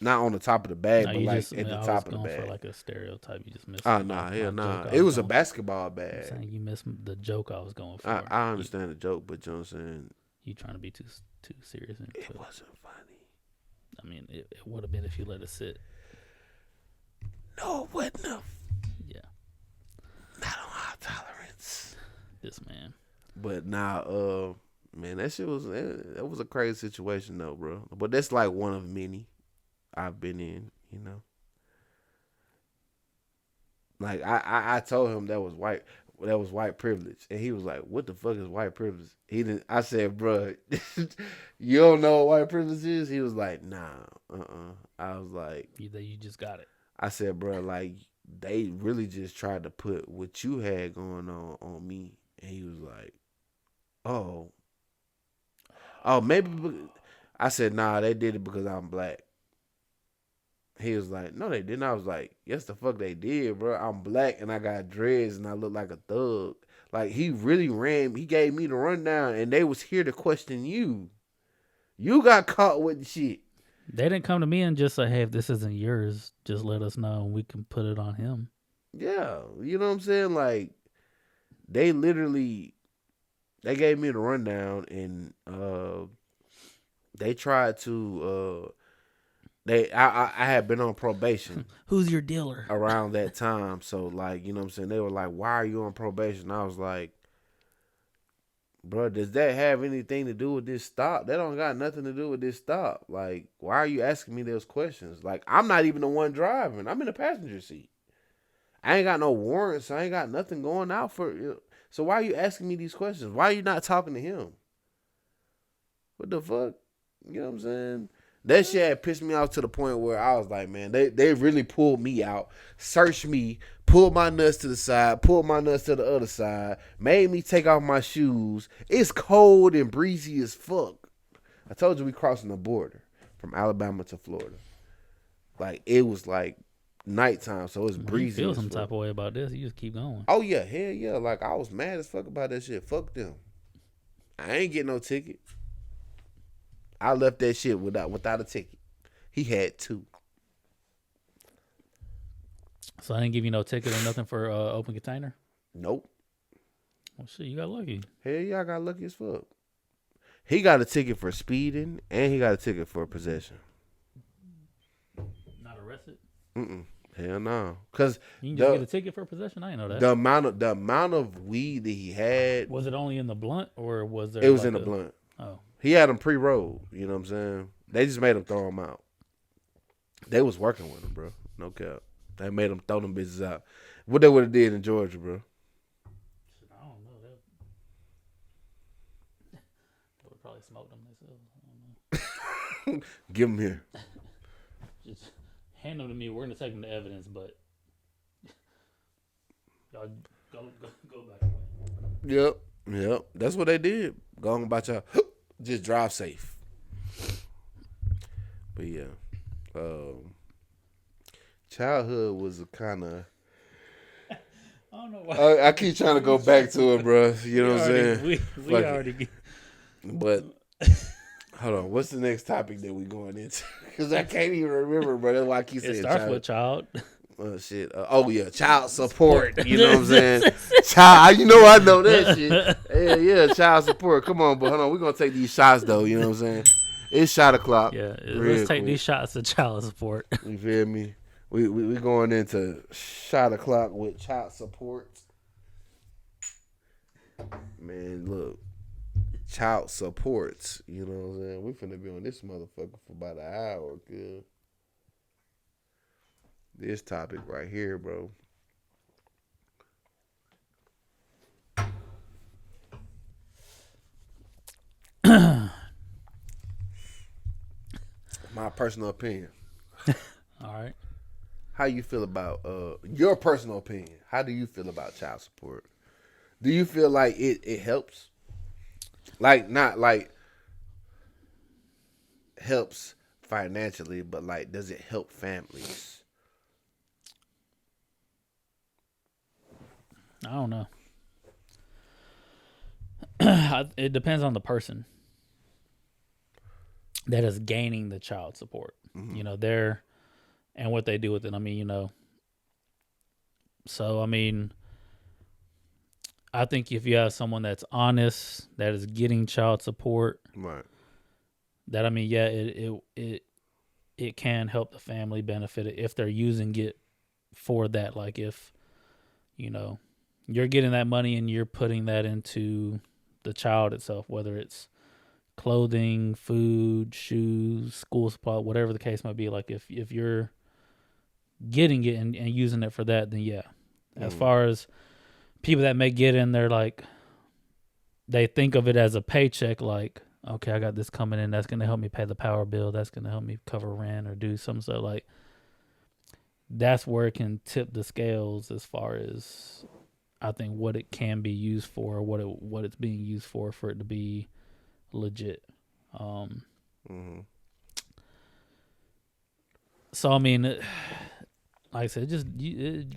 not on the top of the bag,
No,
but
you
like
just,
at the
I
top
was
of the
going
bag.
for like a stereotype. You just missed.
Oh, nah, hell nah. It was a basketball
I'm
bag.
saying you missed the joke I was going for.
I understand the joke, but you know what I'm saying?
You trying to be too serious into
It
it.
wasn't funny.
I mean, it would have been if you let it sit.
No, it wasn't enough.
Yeah,
Not on high tolerance.
this man.
But nah, man, that shit was a crazy situation though, bro. But that's like one of many I've been in, you know. Like I told him that was white privilege, and he was like, "What the fuck is white privilege?" He didn't. I said, "Bro, you don't know what white privilege is?" He was like, "Nah, I was like,
You just got it.
I said, "Bro, like they really just tried to put what you had going on me," and he was like, "Oh, maybe." I said, "Nah, they did it because I'm black." He was like, "No, they didn't." I was like, "Yes, the fuck they did, bro. I'm black and I got dreads and I look like a thug." Like, he really he gave me the rundown, and they was here to question you. You got caught with the shit.
They didn't come to me and just say, "Hey, if this isn't yours, just let us know and we can put it on him."
Yeah, you know what I'm saying? Like, they literally, they gave me the rundown, and they tried to I had been on probation
Who's your dealer?
around that time. So, like, you know what I'm saying? They were like, "Why are you on probation?" I was like, "Bro, does that have anything to do with this stop? That don't got nothing to do with this stop. Like, why are you asking me those questions? Like, I'm not even the one driving. I'm in the passenger seat. I ain't got no warrants. I ain't got nothing going out for you. So why are you asking me these questions? Why are you not talking to him? What the fuck? You know what I'm saying?" That shit had pissed me off to the point where I was like, man, they really pulled me out, searched me, pulled my nuts to the side, pulled my nuts to the other side, made me take off my shoes. It's cold and breezy as fuck. I told you we crossing the border from Alabama to Florida. Like, it was like nighttime, so it's breezy.
You feel
as
some
fuck.
type of way about this. You just keep going.
Oh yeah, hell yeah. Like, I was mad as fuck about that shit. Fuck them. I ain't get no ticket. I left that shit without a ticket. He had 2.
So I didn't give you no ticket or nothing for open container?
Nope.
Well, shit, you got lucky.
Hell yeah, I got lucky as fuck. He got a ticket for speeding, and he got a ticket for possession.
Not arrested?
Hell no. Cause
You can just get a ticket for possession? I didn't know that.
the amount of weed that he had,
Was it only in the blunt or was there?
it was
like
in the blunt.
Oh.
He had them pre-rolled. You know what I'm saying? They just made him throw them out. They was working with him, bro. No cap. They made him throw them bitches out. What they would have did in Georgia, bro.
I don't know. They would probably smoke them themselves. I don't know.
Give them here.
Just hand them to me. We're going to take them to evidence, but y'all go back away.
Yep. That's what they did. Go on about y'all. Just drive safe. But yeah, childhood was a kind of.
I don't know why.
I keep trying to go back to it, bro. You know what I'm saying?
We already.
But hold on, what's the next topic that we going into? Because I can't even remember, bro. That's why I keep saying.
It starts with child.
Oh shit! Oh yeah, child support. You know what I'm saying? Child, you know I know that shit. Yeah, child support. Come on, but hold on, we're gonna take these shots though. You know what I'm saying? It's shot o'clock.
Yeah, let's take these shots of child support.
You feel me? We going into shot o'clock with child support. Man, look, child supports. You know what I'm saying? We finna be on this motherfucker for about an hour, good. This topic right here, bro. My personal opinion.
All right.
How you feel about your personal opinion? How do you feel about child support? Do you feel like it helps? Like not like helps financially, but like does it help families?
I don't know. It depends on the person that is gaining the child support. Mm-hmm. You know, and what they do with it. I mean, you know. So I mean, I think if you have someone that's honest, that is getting child support,
right?
That I mean, yeah, it can help the family benefit if they're using it for that. Like if, you know, you're getting that money and you're putting that into the child itself, whether it's clothing, food, shoes, school supply, whatever the case might be. Like if you're getting it and using it for that, then yeah. As far as people that may get in there, like they think of it as a paycheck, like, okay, I got this coming in, that's going to help me pay the power bill, that's going to help me cover rent or do something. So like that's where it can tip the scales as far as I think what it can be used for, or what it's being used for it to be legit. So I mean, like I said, it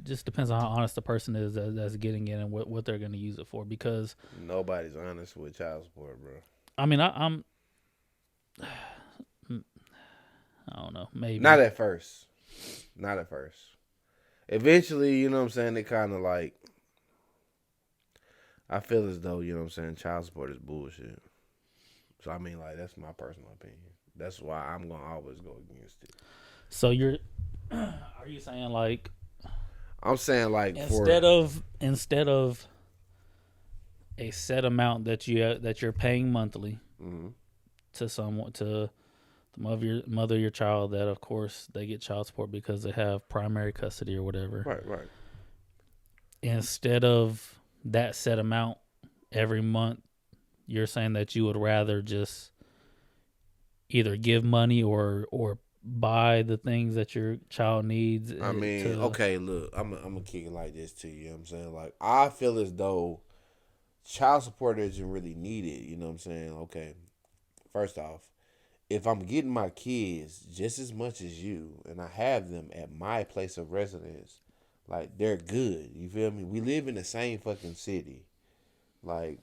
just depends on how honest the person is that's getting it and what they're going to use it for. Because
nobody's honest with child support, bro.
I mean, I don't know, maybe
not at first. Eventually, you know what I'm saying, they kind of like, I feel as though, you know what I'm saying, child support is bullshit. So, I mean, like, that's my personal opinion. That's why I'm going to always go against it.
So, are you saying, like...
I'm saying, like,
instead of a set amount that you're paying monthly to someone, to the mother of your child, that, of course, they get child support because they have primary custody or whatever.
Right.
Instead of that set amount every month, you're saying that you would rather just either give money or buy the things that your child needs.
I mean, okay, look, I'm gonna kick it like this to you. You know what I'm saying? Like, I feel as though child support isn't really needed. You know what I'm saying? Okay, first off, if I'm getting my kids just as much as you and I have them at my place of residence, like, they're good. You feel me? We live in the same fucking city. Like,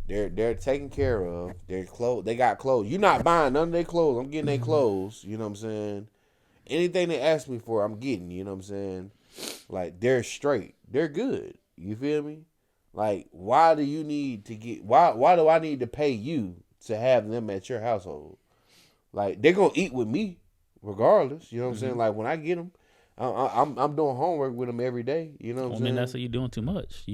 they're taken care of. They're clothes. They got clothes. You're not buying none of their clothes. I'm getting their clothes. You know what I'm saying? Anything they ask me for, I'm getting. You know what I'm saying? Like, they're straight. They're good. You feel me? Like, why do you need to get? Why do I need to pay you to have them at your household? Like, they're gonna eat with me, regardless. You know what I'm saying? Like, when I get them, I'm doing homework with them every day. You know what I'm saying? I mean,
that's what you're doing too much.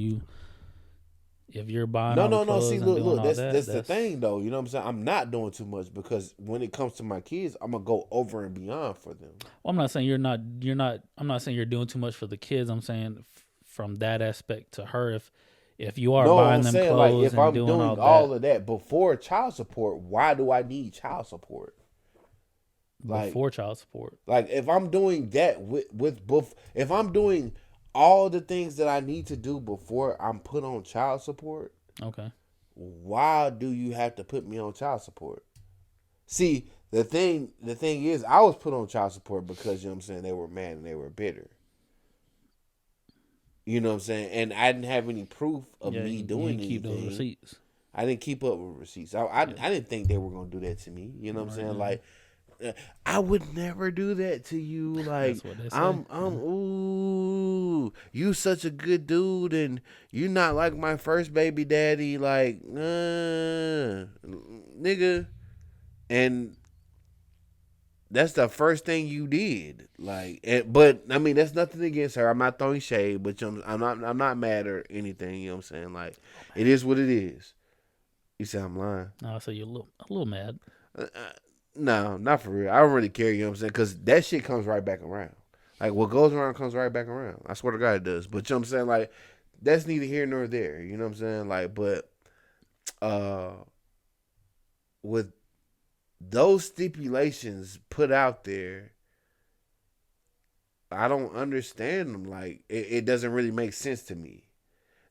If you're buying
no. See, look. That's the thing, though. You know what I'm saying? I'm not doing too much because when it comes to my kids, I'm gonna go over and beyond for them.
Well, I'm not saying you're not. I'm not saying you're doing too much for the kids. I'm saying from that aspect to her, if you are buying them clothes, like, if I'm doing
all of that before child support, why do I need child support?
Like, before child support,
like if I'm doing that if I'm doing all the things that I need to do before I'm put on child support,
Okay.
why do you have to put me on child support? See, the thing is, I was put on child support because, you know what I'm saying, they were mad and they were bitter. You know what I'm saying? And I didn't have any proof of
Yeah,
me
you
doing
didn't keep those
anything.
receipts.
I didn't keep up with receipts. I
Yeah.
didn't think they were gonna do that to me. You know what I'm
Right.
saying?
Yeah.
Like, I would never do that to you. Like,
That's what they say.
I'm ooh, you such a good dude, and you not like my first baby daddy. Like, nigga, and that's the first thing you did. Like, but I mean, that's nothing against her. I'm not throwing shade, but I'm not mad or anything. You know what I'm saying? Like, it is what it is. You say I'm lying?
No, so you're a little mad.
No, not for real. I don't really care. You know what I'm saying? Because that shit comes right back around. Like, what goes around comes right back around. I swear to God it does. But you know what I'm saying? Like, that's neither here nor there. You know what I'm saying? Like, but uh, with those stipulations put out there, I don't understand them. Like, it doesn't really make sense to me.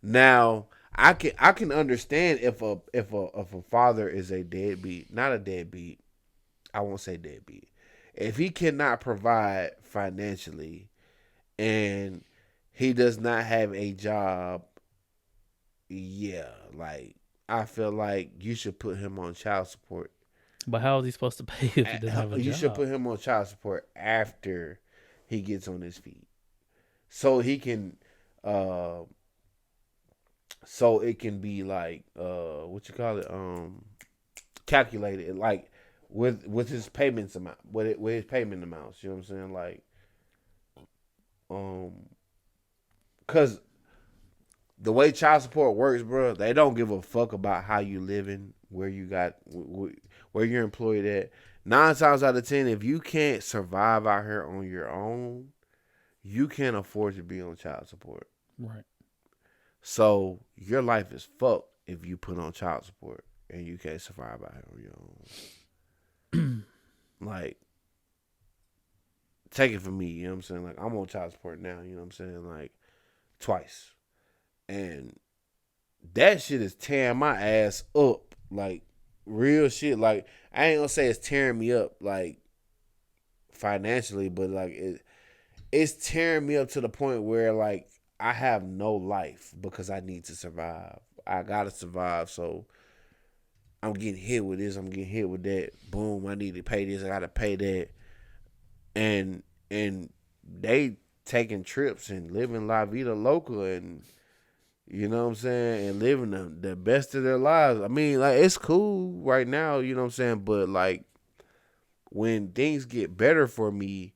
Now, I can understand if a father is a deadbeat, not a deadbeat. I won't say deadbeat. If he cannot provide financially and he does not have a job, yeah, like I feel like you should put him on child support.
But how is he supposed to pay if he doesn't have a
You
job?
should put him on child support after he gets on his feet, so he can, uh, so it can be like, what you call it, calculated like with his payments amount, with his payment amounts. You know what I'm saying? Like, um, cause the way child support works, bro, they don't give a fuck about how you living, where you got, where you're employed at. 9 times out of 10, if you can't survive out here on your own, you can't afford to be on child support.
Right.
So your life is fucked if you put on child support and you can't survive out here on your own. Like, take it from me, you know what I'm saying? Like, I'm on child support now, you know what I'm saying? Like, twice. And that shit is tearing my ass up. Like, real shit. Like, I ain't gonna say it's tearing me up, like, financially, but, like, it's tearing me up to the point where, like, I have no life because I need to survive. I gotta survive, so I'm getting hit with this, I'm getting hit with that. Boom, I need to pay this, I gotta pay that. And they taking trips and living La Vida Loca, and you know what I'm saying, and living the best of their lives. I mean, like, it's cool right now, you know what I'm saying, but like, when things get better for me,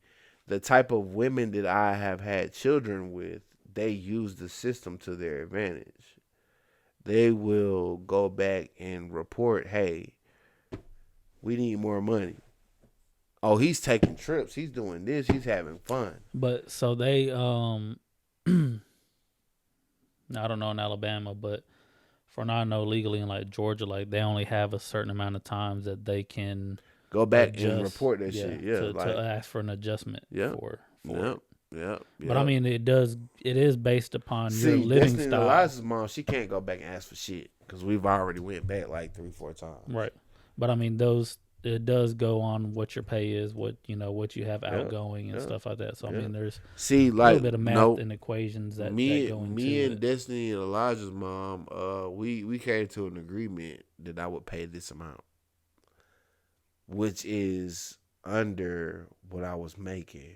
the type of women that I have had children with, they use the system to their advantage. They will go back and report, hey, we need more money. Oh, he's taking trips. He's doing this. He's having fun.
But so they I don't know in Alabama, but for now I know legally in like Georgia, like they only have a certain amount of times that they can
Go back
adjust,
and report that shit. Yeah,
to ask for an adjustment for
yep,
it.
yep.
But I mean, it is based upon your
See,
living
Destiny
style,
Eliza's mom, she can't go back and ask for shit because we've already went back like 3-4 times.
right? But I mean, it does go on what your pay is, what you have outgoing and stuff like that. So I mean, there's
like
a little bit of math and equations that go into
me and
it.
Destiny and Elijah's mom, we came to an agreement that I would pay this amount, which is under what I was making.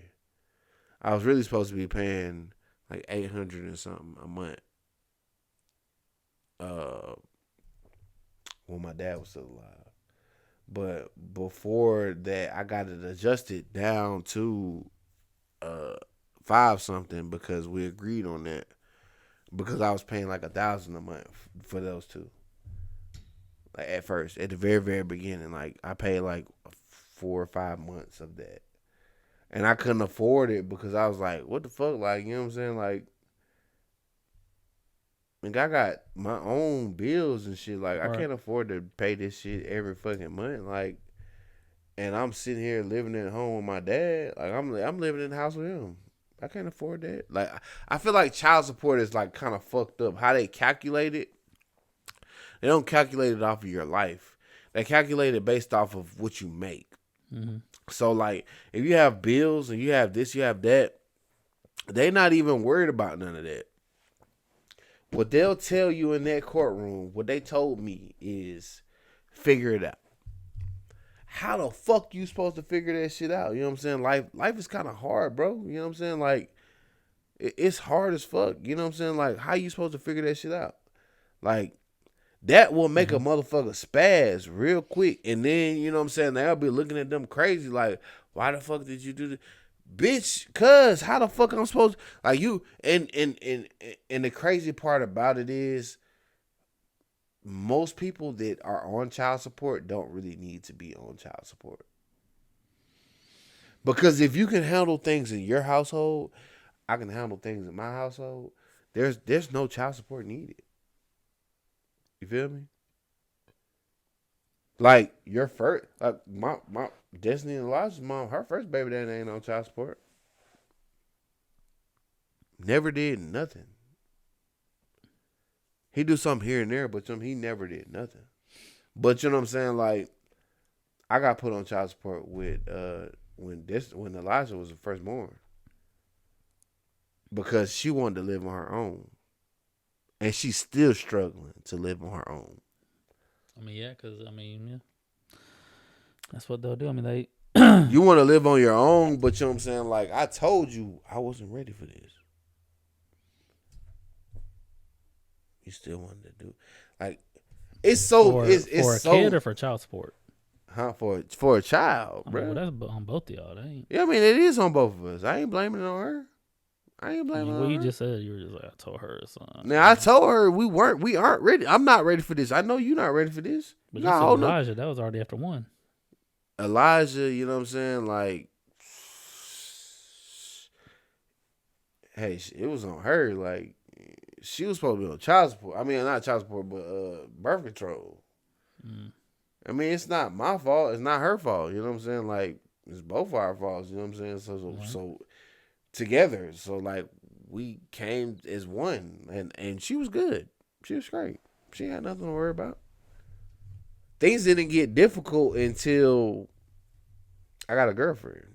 I was really supposed to be paying like 800 and something a month. When my dad was still alive. But before that, I got it adjusted down to 5 something because we agreed on that. Because I was paying like 1,000 a month for those two. Like, at first, at the very, very beginning, like, I paid like 4 or 5 months of that. And I couldn't afford it because I was like, what the fuck? Like, you know what I'm saying? Like I got my own bills and shit. Like, I can't afford to pay this shit every fucking month. Like, and I'm sitting here living at home with my dad. Like, I'm living in the house with him. I can't afford that. Like, I feel like child support is like kind of fucked up. How they calculate it, they don't calculate it off of your life. They calculate it based off of what you make.
Mm-hmm.
So like, if you have bills and you have this, you have that, they not even worried about none of that. What they'll tell you in that courtroom, what they told me is, figure it out. How the fuck you supposed to figure that shit out? You know what I'm saying? Life is kind of hard, bro. You know what I'm saying? Like, it's hard as fuck. You know what I'm saying? Like, how you supposed to figure that shit out? Like, that will make a motherfucker spaz real quick. And then, you know what I'm saying, they'll be looking at them crazy like, why the fuck did you do this? Bitch, cuz, how the fuck I'm supposed to, like, you, and the crazy part about it is, most people that are on child support don't really need to be on child support. Because if you can handle things in your household, I can handle things in my household, there's no child support needed. You feel me? Like, your first, like, my Destiny and Elijah's mom, her first baby daddy ain't on child support. Never did nothing. He do something here and there, but he never did nothing. But you know what I'm saying? Like, I got put on child support with when Elijah was the firstborn. Because she wanted to live on her own. And she's still struggling to live on her own.
I mean, yeah, because, I mean, yeah. That's what they'll do. I mean, they...
You want to live on your own, but you know what I'm saying? Like, I told you I wasn't ready for this. You still wanted to do... Like, it's so...
For a kid or for child support?
Huh? For a child, bro.
Well, that's on both of y'all. That ain't...
Yeah, I mean, it is on both of us. I ain't blaming it on her. I ain't blaming her.
Well, you just said you were just like, I told her or something.
Now, I told her we aren't ready. I'm not ready for this. I know you're not ready for this.
But you said Elijah, that was already after one.
Elijah, you know what I'm saying? Like, hey, it was on her. Like, she was supposed to be on child support. I mean, not child support, but birth control. Mm. I mean, it's not my fault. It's not her fault. You know what I'm saying? Like, it's both our faults. You know what I'm saying? So together. So, like, we came as one. And she was good. She was great. She had nothing to worry about. Things didn't get difficult until I got a girlfriend.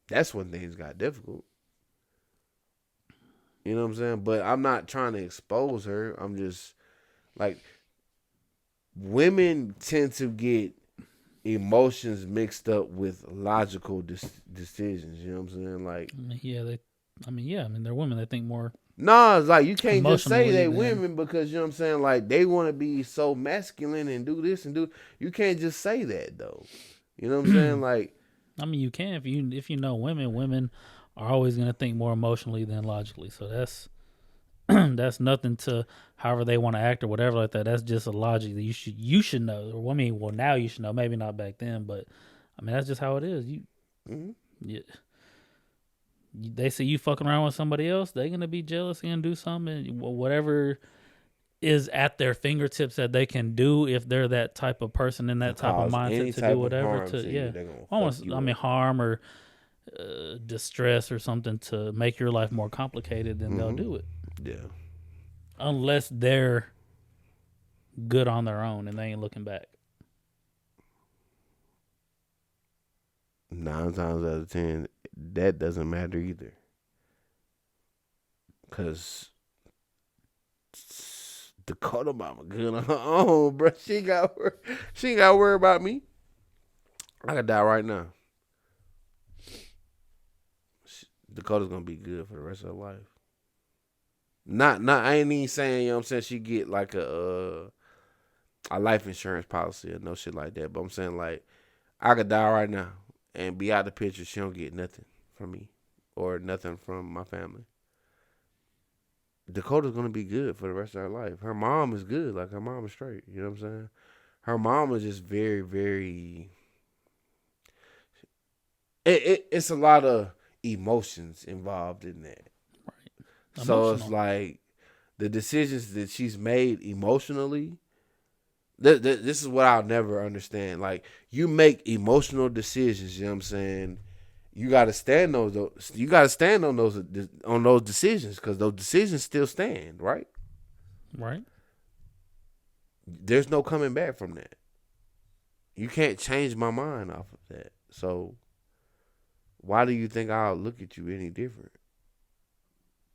That's when things got difficult. You know what I'm saying? But I'm not trying to expose her. I'm just, like, women tend to get emotions mixed up with logical decisions. You know what I'm saying? Like,
yeah, they're women. They think more.
No, it's like, you can't just say they women because, you know what I'm saying, like, they want to be so masculine and do this and do. You can't just say that, though. You know what I'm saying? Like,
I mean, you can if you know women are always going to think more emotionally than logically. So that's that's nothing to however they want to act or whatever like that. That's just a logic that you should know. Or, I mean, well, now you should know. Maybe not back then, but I mean, that's just how it is. They see you fucking around with somebody else, they're going to be jealous and do something. Whatever is at their fingertips that they can do if they're that type of person in that type of mindset to do whatever. Harm or distress or something to make your life more complicated, then they'll do it.
Yeah.
Unless they're good on their own and they ain't looking back.
9 times out of 10, that doesn't matter either. Because Dakota mama good on her own, bro. She ain't got to worry about me. I could die right now. Dakota's going to be good for the rest of her life. I ain't even saying, you know what I'm saying, she get like a life insurance policy or no shit like that. But I'm saying, like, I could die right now and be out the picture. She don't get nothing from me or nothing from my family. Dakota's going to be good for the rest of her life. Her mom is good. Like, her mom is straight. You know what I'm saying? Her mom is just very, very... It's a lot of emotions involved in that. Right. So it's like the decisions that she's made emotionally This is what I'll never understand. Like, you make emotional decisions. You know what I'm saying? You got to stand those. You got to stand on those decisions because those decisions still stand, right?
Right.
There's no coming back from that. You can't change my mind off of that. So why do you think I'll look at you any different?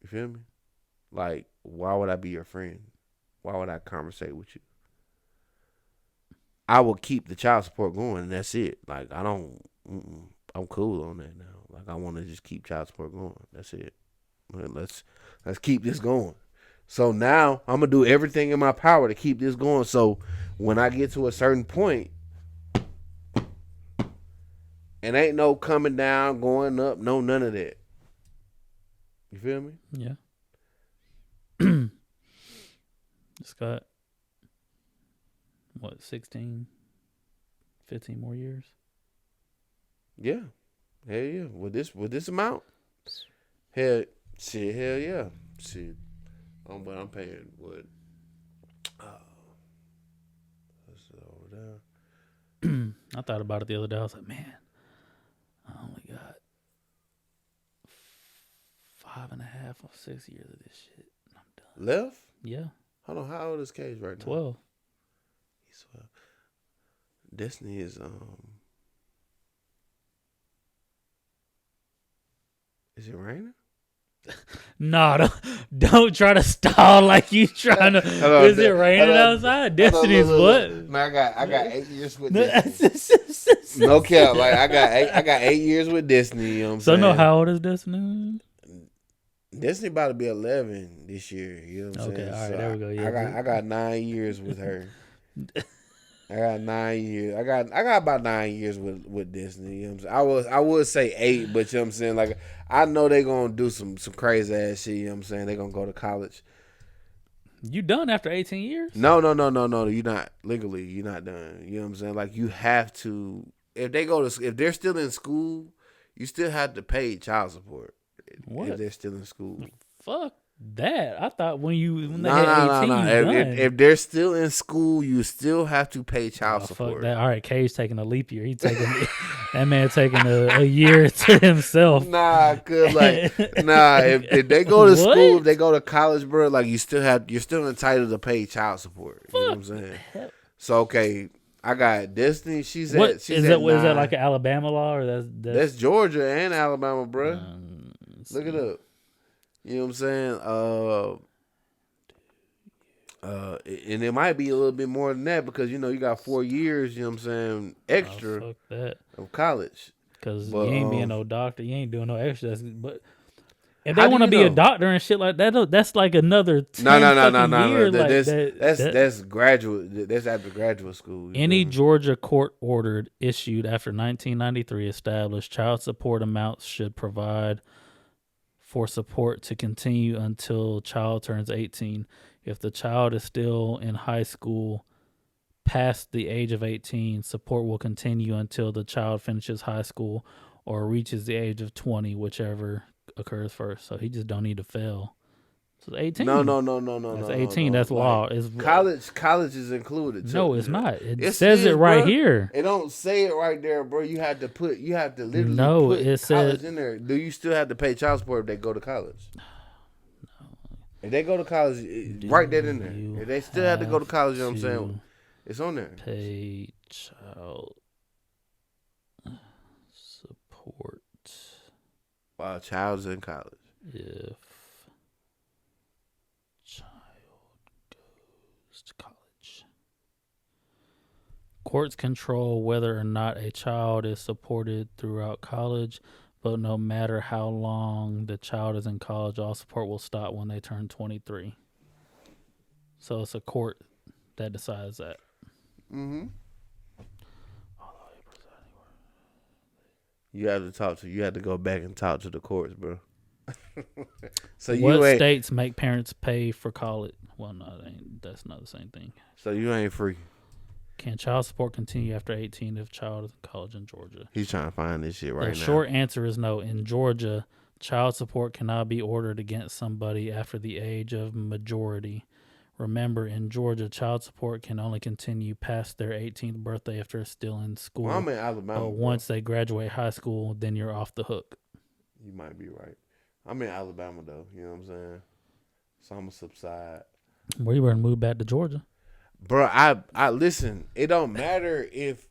You feel me? Like, why would I be your friend? Why would I conversate with you? I will keep the child support going, and that's it. Like, I don't. I'm cool on that now. Like, I want to just keep child support going. That's it. Let's keep this going. So now I'm gonna do everything in my power to keep this going. So when I get to a certain point, and ain't no coming down, going up, no none of that. You feel me?
Yeah. It's got what, 16, 15 more years?
Yeah. Hell yeah. With this amount? Hell yeah. Shit. But I'm paying what? What's it over there?
I thought about it the other day. I was like, man, I only got 5.5 or 6 years of this shit. And I'm done.
Left?
Yeah.
Hold on, how old is Cage right now?
12.
He's 12. Destiny is Is it raining?
No, don't try to stall like you trying to. Is it raining outside? Destiny's what?
Man, I got 8 years with Destiny. No cap, like I got 8 years with Destiny. You know what I'm saying?
So, how old is Destiny?
Destiny about to be 11 this year. You know what I'm saying?
Okay, all right,
so
there we go. Yeah,
I got 9 years with her. I got 9 years. I got about 9 years with Disney. You know what I'm saying? I would say 8, but you know what I'm saying? Like, I know they gonna do some crazy ass shit. You know what I'm saying? They gonna go to college.
You done after 18 years?
No. You're not legally. You're not done. You know what I'm saying? Like, you have to. If they're still in school, you still have to pay child support.
What?
If they're still in school.
Fuck that. I thought when they had 18,
no. If they're still in school, you still have to pay child support.
Fuck that. All right, Cage taking a leap year. He taking that man taking a year to himself.
Cause if they go to school, if they go to college, bro, like you're still entitled to pay child support. You know what I'm saying? So okay, I got Destiny. She's
what
at
is that? Is that like an Alabama law or
that's Georgia and Alabama, bro? Look it up. You know what I'm saying? And it might be a little bit more than that because, you know, you got 4 years, you know what I'm saying, extra
fuck that.
Of college.
Because you ain't being no doctor. You ain't doing no extra. But if
How
they want to be a doctor and shit like that, that's like another 10 years.
That's graduate. That's after graduate school.
Any Georgia court ordered issued after 1993 established child support amounts should provide for support to continue until child turns 18. If the child is still in high school past the age of 18, support will continue until the child finishes high school or reaches the age of 20, whichever occurs first. So he just don't need to fail. So 18.
No.
That's 18. That's law.
College is included too.
No, it's not. It says it right here.
It don't say it right there, bro. You have to literally put
it
college in there. Do you still have to pay child support if they go to college? No. If they go to college, write that in there. If they still have to go to college, you know what I'm saying? It's on there.
Pay child support.
While a child's in college.
If to college. Courts control whether or not a child is supported throughout college, but no matter how long the child is in college, all support will stop when they turn 23. So it's a court that decides that.
Mm-hmm. You have to go back and talk to the courts, bro.
So what states make parents pay for college? Well, no, that's not the same thing.
So you ain't free.
Can child support continue after 18 if child is in college in Georgia?
He's trying to find this shit right now.
The short answer is no. In Georgia, child support cannot be ordered against somebody after the age of majority, Remember, in Georgia, child support can only continue past their 18th birthday if they're still in school.
Well, I'm in Alabama.
But once they graduate high school, then you're off the hook.
You might be right. I'm in Alabama though. You know what I'm saying? So I'm gonna subside.
Well, you better move back to Georgia.
Bro, I listen. It don't matter if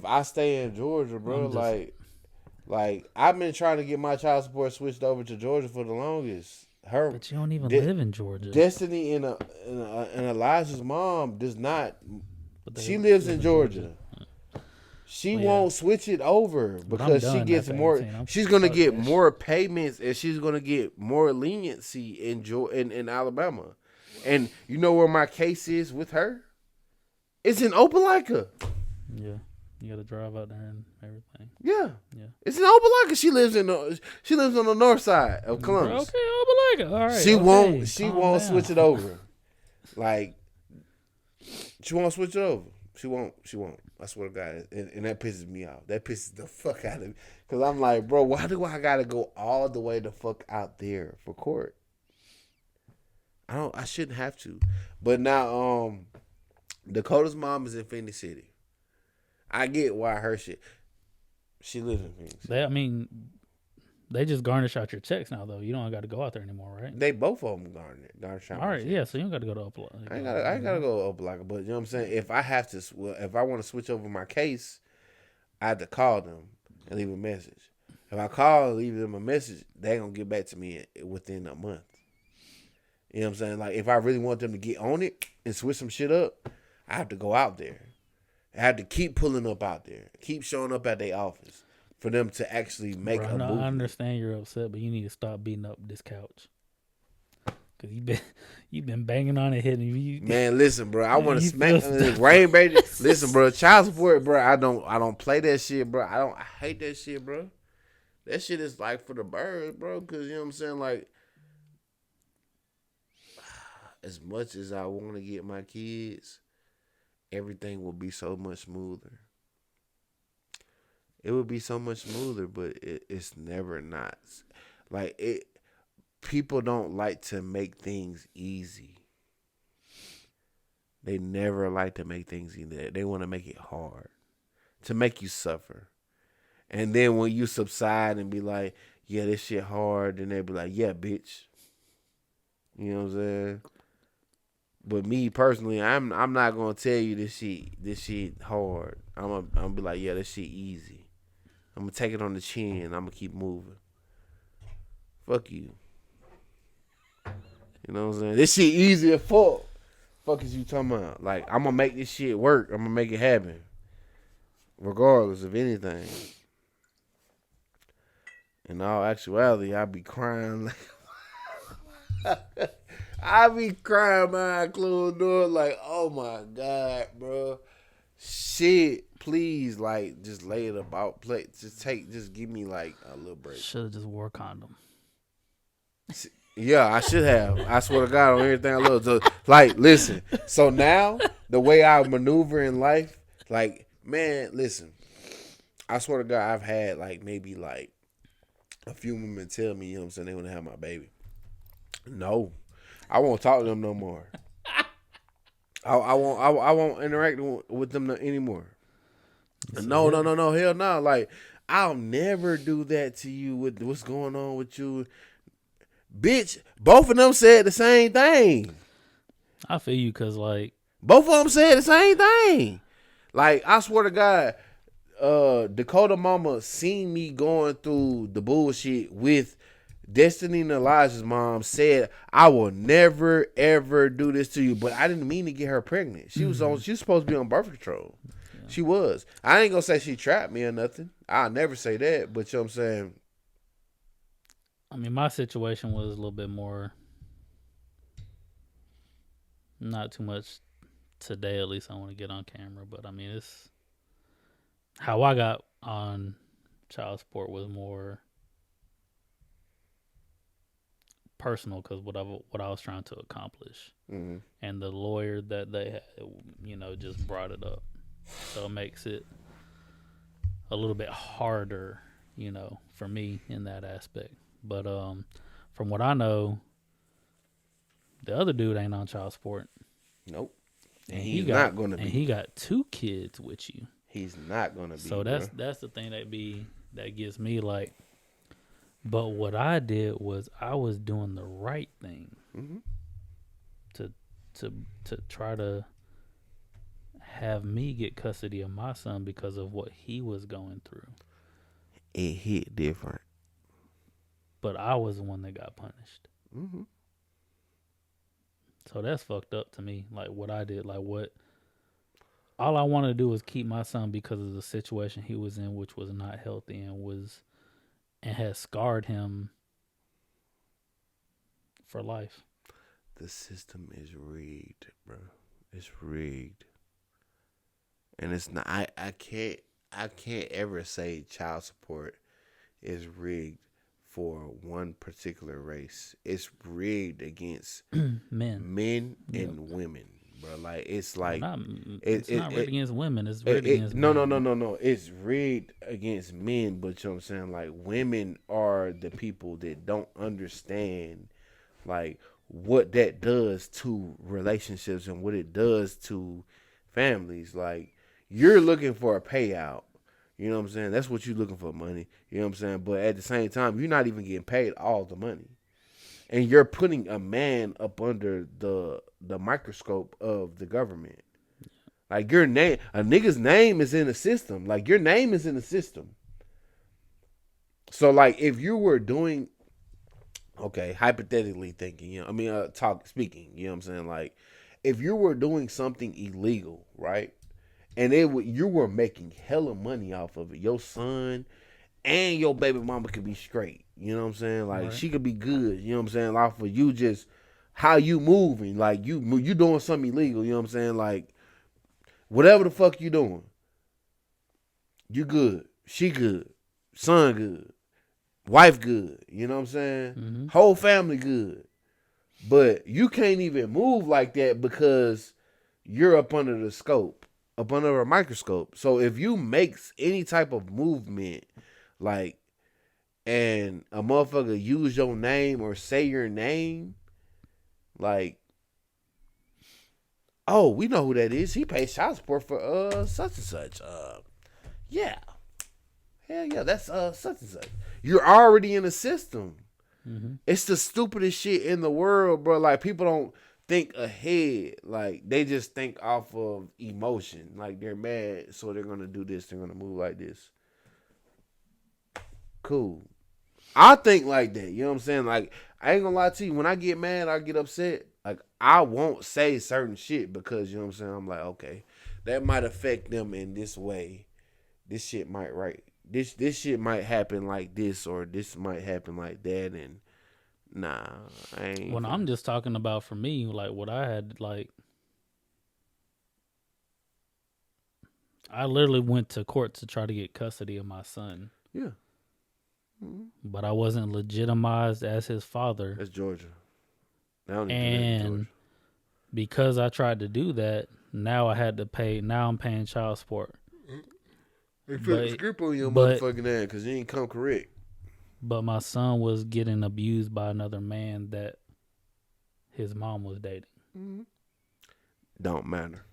I stay in Georgia, bro. Like I've been trying to get my child support switched over to Georgia for the longest.
But you don't even live in Georgia.
Destiny and Elijah's mom does not. She lives in Georgia. She won't switch it over because she gets more. She's gonna get more payments and she's gonna get more leniency in Alabama. And you know where my case is with her? It's in Opelika.
Yeah. You got to drive out there and everything.
Yeah. It's in Opelika. She lives on the north side of Columbus.
Okay, Opelika. All right.
She won't switch it over. Like she won't switch it over. She won't. I swear to God, and that pisses me off. That pisses the fuck out of me because I'm like, bro, why do I gotta go all the way the fuck out there for court? I shouldn't have to. But now, Dakota's mom is in Phoenix City. I get why her shit. She lives in Phoenix.
They just garnish out your checks now, though. You don't got to go out there anymore, right?
They both of them garnish out.
All right, yeah. So you don't got to go to Opelika.
I ain't gotta go to Opelika, but you know what I'm saying. If I want to switch over my case, I have to call them and leave a message. If I call and leave them a message, they gonna get back to me within a month. You know what I'm saying? Like if I really want them to get on it and switch some shit up, I have to go out there. I have to keep pulling up out there, keep showing up at their office for them to actually make a move.
I understand you're upset, but you need to stop beating up this couch because you've been banging on it, hitting you.
Man, listen, bro, I want to smack rain, baby. Listen, bro, child support, bro. I don't play that shit, bro. I hate that shit, bro. That shit is like for the birds, bro. Because you know what I'm saying, like. As much as I want to get my kids, everything will be so much smoother. It would be so much smoother, but it's never not. Like it, people don't like to make things easy. They never like to make things easy. They want to make it hard, to make you suffer. And then when you subside and be like, yeah, this shit hard, then they be like, yeah, bitch. You know what I'm saying? But me personally, I'm not gonna tell you this shit hard. I'm gonna be like, yeah, this shit easy. I'm gonna take it on the chin. I'm gonna keep moving. Fuck you. You know what I'm saying? This shit easy as fuck. Fuck is you talking about? Like I'm gonna make this shit work. I'm gonna make it happen, regardless of anything. In all actuality, I be crying like. I be crying behind closed doors like, oh my God, bro. Shit, please, like, just lay it about. Just give me like a little break.
Should have just wore a condom.
Yeah, I should have. I swear to God on everything I love. So, like, listen. So now, the way I maneuver in life, like, man, listen. I swear to God, I've had like maybe like a few women tell me, you know what I'm saying, they want to have my baby. No. I won't talk to them no more. I won't interact with them anymore. No, hell no. Like I'll never do that to you with what's going on with you, bitch. Both of them said the same thing.
I feel you, cause like
both of them said the same thing. Like I swear to God, Dakota mama seen me going through the bullshit with. Destiny and Elijah's mom said, I will never, ever do this to you. But I didn't mean to get her pregnant. She was supposed to be on birth control. Yeah. She was. I ain't going to say she trapped me or nothing. I'll never say that. But you know what I'm saying?
I mean, my situation was a little bit more, not too much today, at least I want to get on camera. But I mean, it's how I got on child support was more personal because what I was trying to accomplish, and the lawyer that they had, just brought it up, so it makes it a little bit harder, for me in that aspect. But from what I know, The other dude ain't on child support.
Nope.
And
he's not gonna be.
And he got 2 kids with you.
He's not gonna be.
So that's the thing that gets me like. But what I did was I was doing the right thing to try to have me get custody of my son because of what he was going through.
It hit different.
But I was the one that got punished. So that's fucked up to me. Like what I did, like what. All I wanted to do was keep my son because of the situation he was in, which was not healthy and had scarred him for life.
The system is rigged, bro. It's rigged. And it's not. I can't ever say child support is rigged for one particular race. It's rigged against men and women, bro. Like it's like
it's not rigged against women. It's rigged against men.
No. It's rigged against men, but you know what I'm saying. Like women are the people that don't understand, like what that does to relationships and what it does to families. Like you're looking for a payout. You know what I'm saying? That's what you're looking for, money. You know what I'm saying? But at the same time, you're not even getting paid all the money. And you're putting a man up under the microscope of the government. Like your name, a nigga's name is in the system. Like your name is in the system. So like if you were doing, okay, hypothetically thinking, you know, speaking, you know what I'm saying? Like if you were doing something illegal, right? And you were making hella money off of it. Your son and your baby mama could be straight. You know what I'm saying? Like she could be good. You know what I'm saying? Off of you just how you moving. Like you doing something illegal. You know what I'm saying? Like whatever the fuck you doing, you good. She good. Son good. Wife good. You know what I'm saying? Whole family good. But you can't even move like that because you're up under the scope. Up under a microscope. So if you make any type of movement, like, and a motherfucker use your name or say your name, like, oh, we know who that is. He pays child support for such and such. Yeah. Hell yeah, that's such and such. You're already in the system. It's the stupidest shit in the world, bro. Like people don't think ahead. Like they just think off of emotion. Like they're mad, so they're gonna do this. They're gonna move like this. Cool. I think like that. You know what I'm saying? Like I ain't gonna lie to you. When I get mad, I get upset. Like I won't say certain shit because you know what I'm saying. I'm like, okay, that might affect them in this way. This shit might This shit might happen like this, or this might happen like that, and. Nah, I ain't.
When I'm just talking about for me, like what I had, like, I literally went to court to try to get custody of my son.
Yeah.
But I wasn't legitimized as his father.
That's Georgia. And
Georgia. Because I tried to do that, now I had to pay. Now I'm paying child support.
They put a script on your motherfucking ass because you ain't come correct.
But my son was getting abused by another man that his mom was dating.
Don't matter.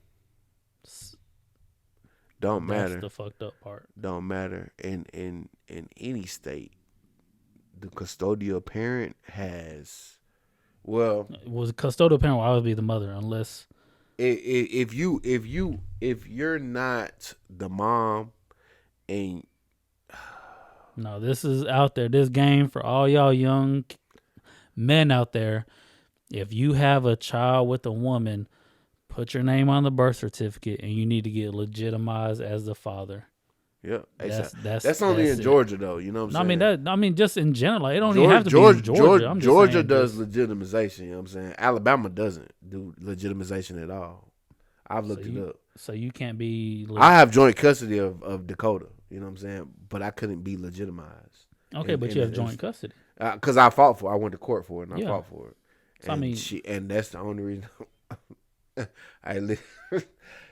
Don't matter.
That's the fucked up part.
Don't matter. In any state, the custodial parent has, well,
was a custodial parent will always be the mother unless
if you're not the mom and.
No, this is out there. This game for all y'all young men out there. If you have a child with a woman, put your name on the birth certificate, and you need to get legitimized as the father.
Yeah, that's only in Georgia though. You know what I'm saying?
I mean, just in general, it don't even have to be in Georgia.
Georgia does legitimization. You know what I'm saying? Alabama doesn't do legitimization at all. I've looked it up.
So you can't be.
I have joint custody of Dakota. You know what I'm saying? But I couldn't be legitimized.
Okay, but you have joint custody.
Because I fought for it. I went to court for it, and I fought for it.
So,
and that's the only reason.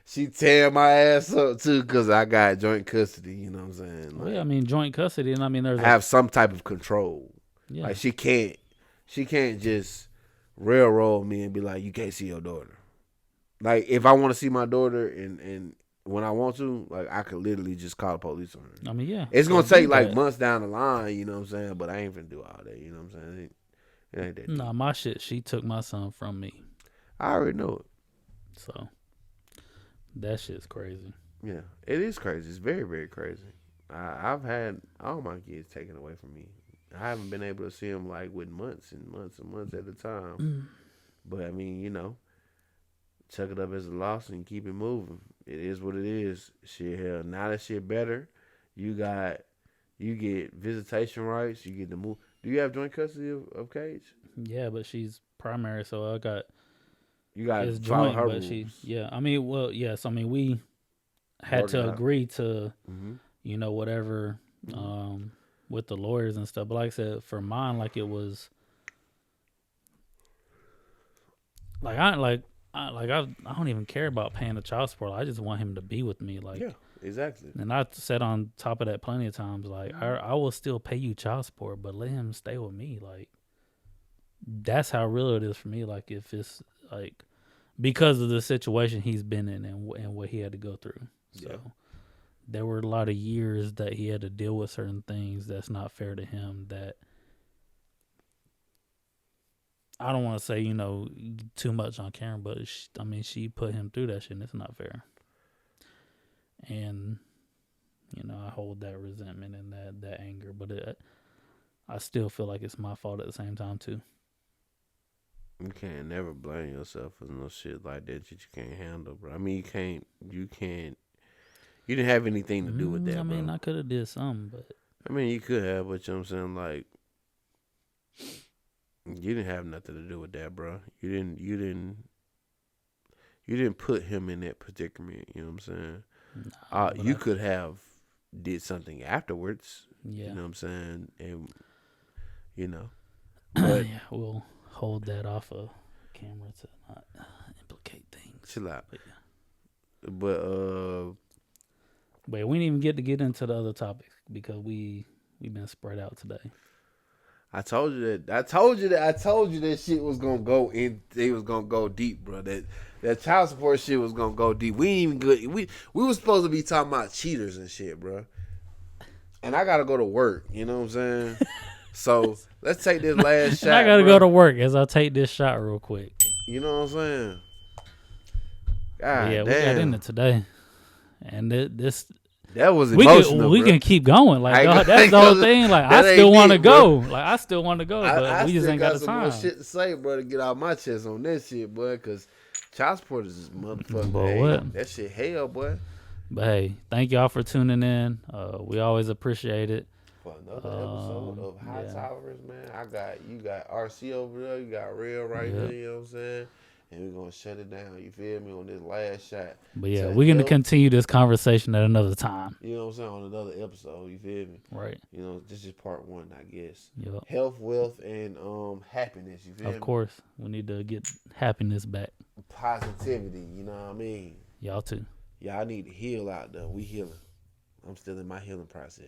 She tear my ass up, too, because I got joint custody. You know what I'm saying?
Like, I mean, joint custody, and I mean,
I have some type of control.
Yeah.
Like, she can't just railroad me and be like, you can't see your daughter. Like, if I want to see my daughter and when I want to, like, I could literally just call the police on her.
I mean, yeah.
It's going to
do
take, like,
that.
months down the line, you know what I'm saying? But I ain't finna do all that, you know what I'm saying? It ain't that deep.
Nah, my shit, she took my son from me.
I already know it.
So, that shit's crazy.
Yeah, it is crazy. It's very, very crazy. I've had all my kids taken away from me. I haven't been able to see them, like, with months and months and months at a time. But, I mean, you know, chuck it up as a loss and keep it moving. It is what it is. Shit, hell, now that shit better. You get visitation rights. You get to move. Do you have joint custody of Cage?
Yeah, but she's primary, so I got
You got
his
to follow
joint,
her
but
rules.
yes. I mean, we had
Work it
to
out.
agree to,
Mm-hmm.
you know, whatever, with the lawyers and stuff. But like I said, for mine, like it was, like I don't even care about paying the child support. I just want him to be with me, like.
Yeah, exactly.
And I said on top of that plenty of times, like I will still pay you child support, but let him stay with me. Like that's how real it is for me. Like if it's like because of the situation he's been in and what he had to go through. So there were a lot of years that he had to deal with certain things that's not fair to him. That I don't want to say, you know, too much on camera, but she put him through that shit, and it's not fair. And you know, I hold that resentment and that anger, but I still feel like it's my fault at the same time too.
You can't never blame yourself for no shit like that you can't handle, bro. I mean, you didn't have anything to do with that,
I mean,
bro.
I could have did something, but
I mean, you could have, but you know what I'm saying, like, you didn't have nothing to do with that, bro. You didn't put him in that predicament. You know what I'm saying? You could have did something afterwards.
Yeah.
You know what I'm saying? And you know, but
yeah, we'll hold that off of camera to not implicate things.
chill out.
But, yeah.
But
we didn't even get into the other topics because we've been spread out today.
I told you that shit was gonna go in. It was gonna go deep, bro. That child support shit was gonna go deep. We ain't even good. We was supposed to be talking about cheaters and shit, bro. And I gotta go to work. You know what I'm saying? So let's take this last shot.
I gotta
bro.
go to work as I take this shot real quick.
You know what I'm saying?
But yeah,
God
we got
damn.
into today, and this.
That was emotional.
We
bro.
can keep going. Like
I ain't
that's the
gonna-
whole thing. Like
that
I still
ain't
want to
it, bro.
go. Like I still want to go, but
I
we just
still
ain't got the
some more
time.
shit to say, bro, to get out my chest on that shit, boy. Because child support is just motherfucking.
Boy,
hey,
what?
That shit hell, boy.
But hey, thank y'all for tuning in. We always appreciate it.
For another episode of High Towers, man. You got RC over there, you got Real right here, you know what I'm saying? And we're gonna shut it down, you feel me, on this last shot.
But yeah,
To
we're gonna
help-
continue this conversation at another time.
You know what I'm saying, on another episode, you feel me?
Right.
You know, this is part 1, I guess.
Yep.
Health, wealth, and happiness, you feel me?
Of course, we need to get happiness back.
Positivity, you know what I mean?
Y'all too.
Y'all need to heal out there. We healing. I'm still in my healing process.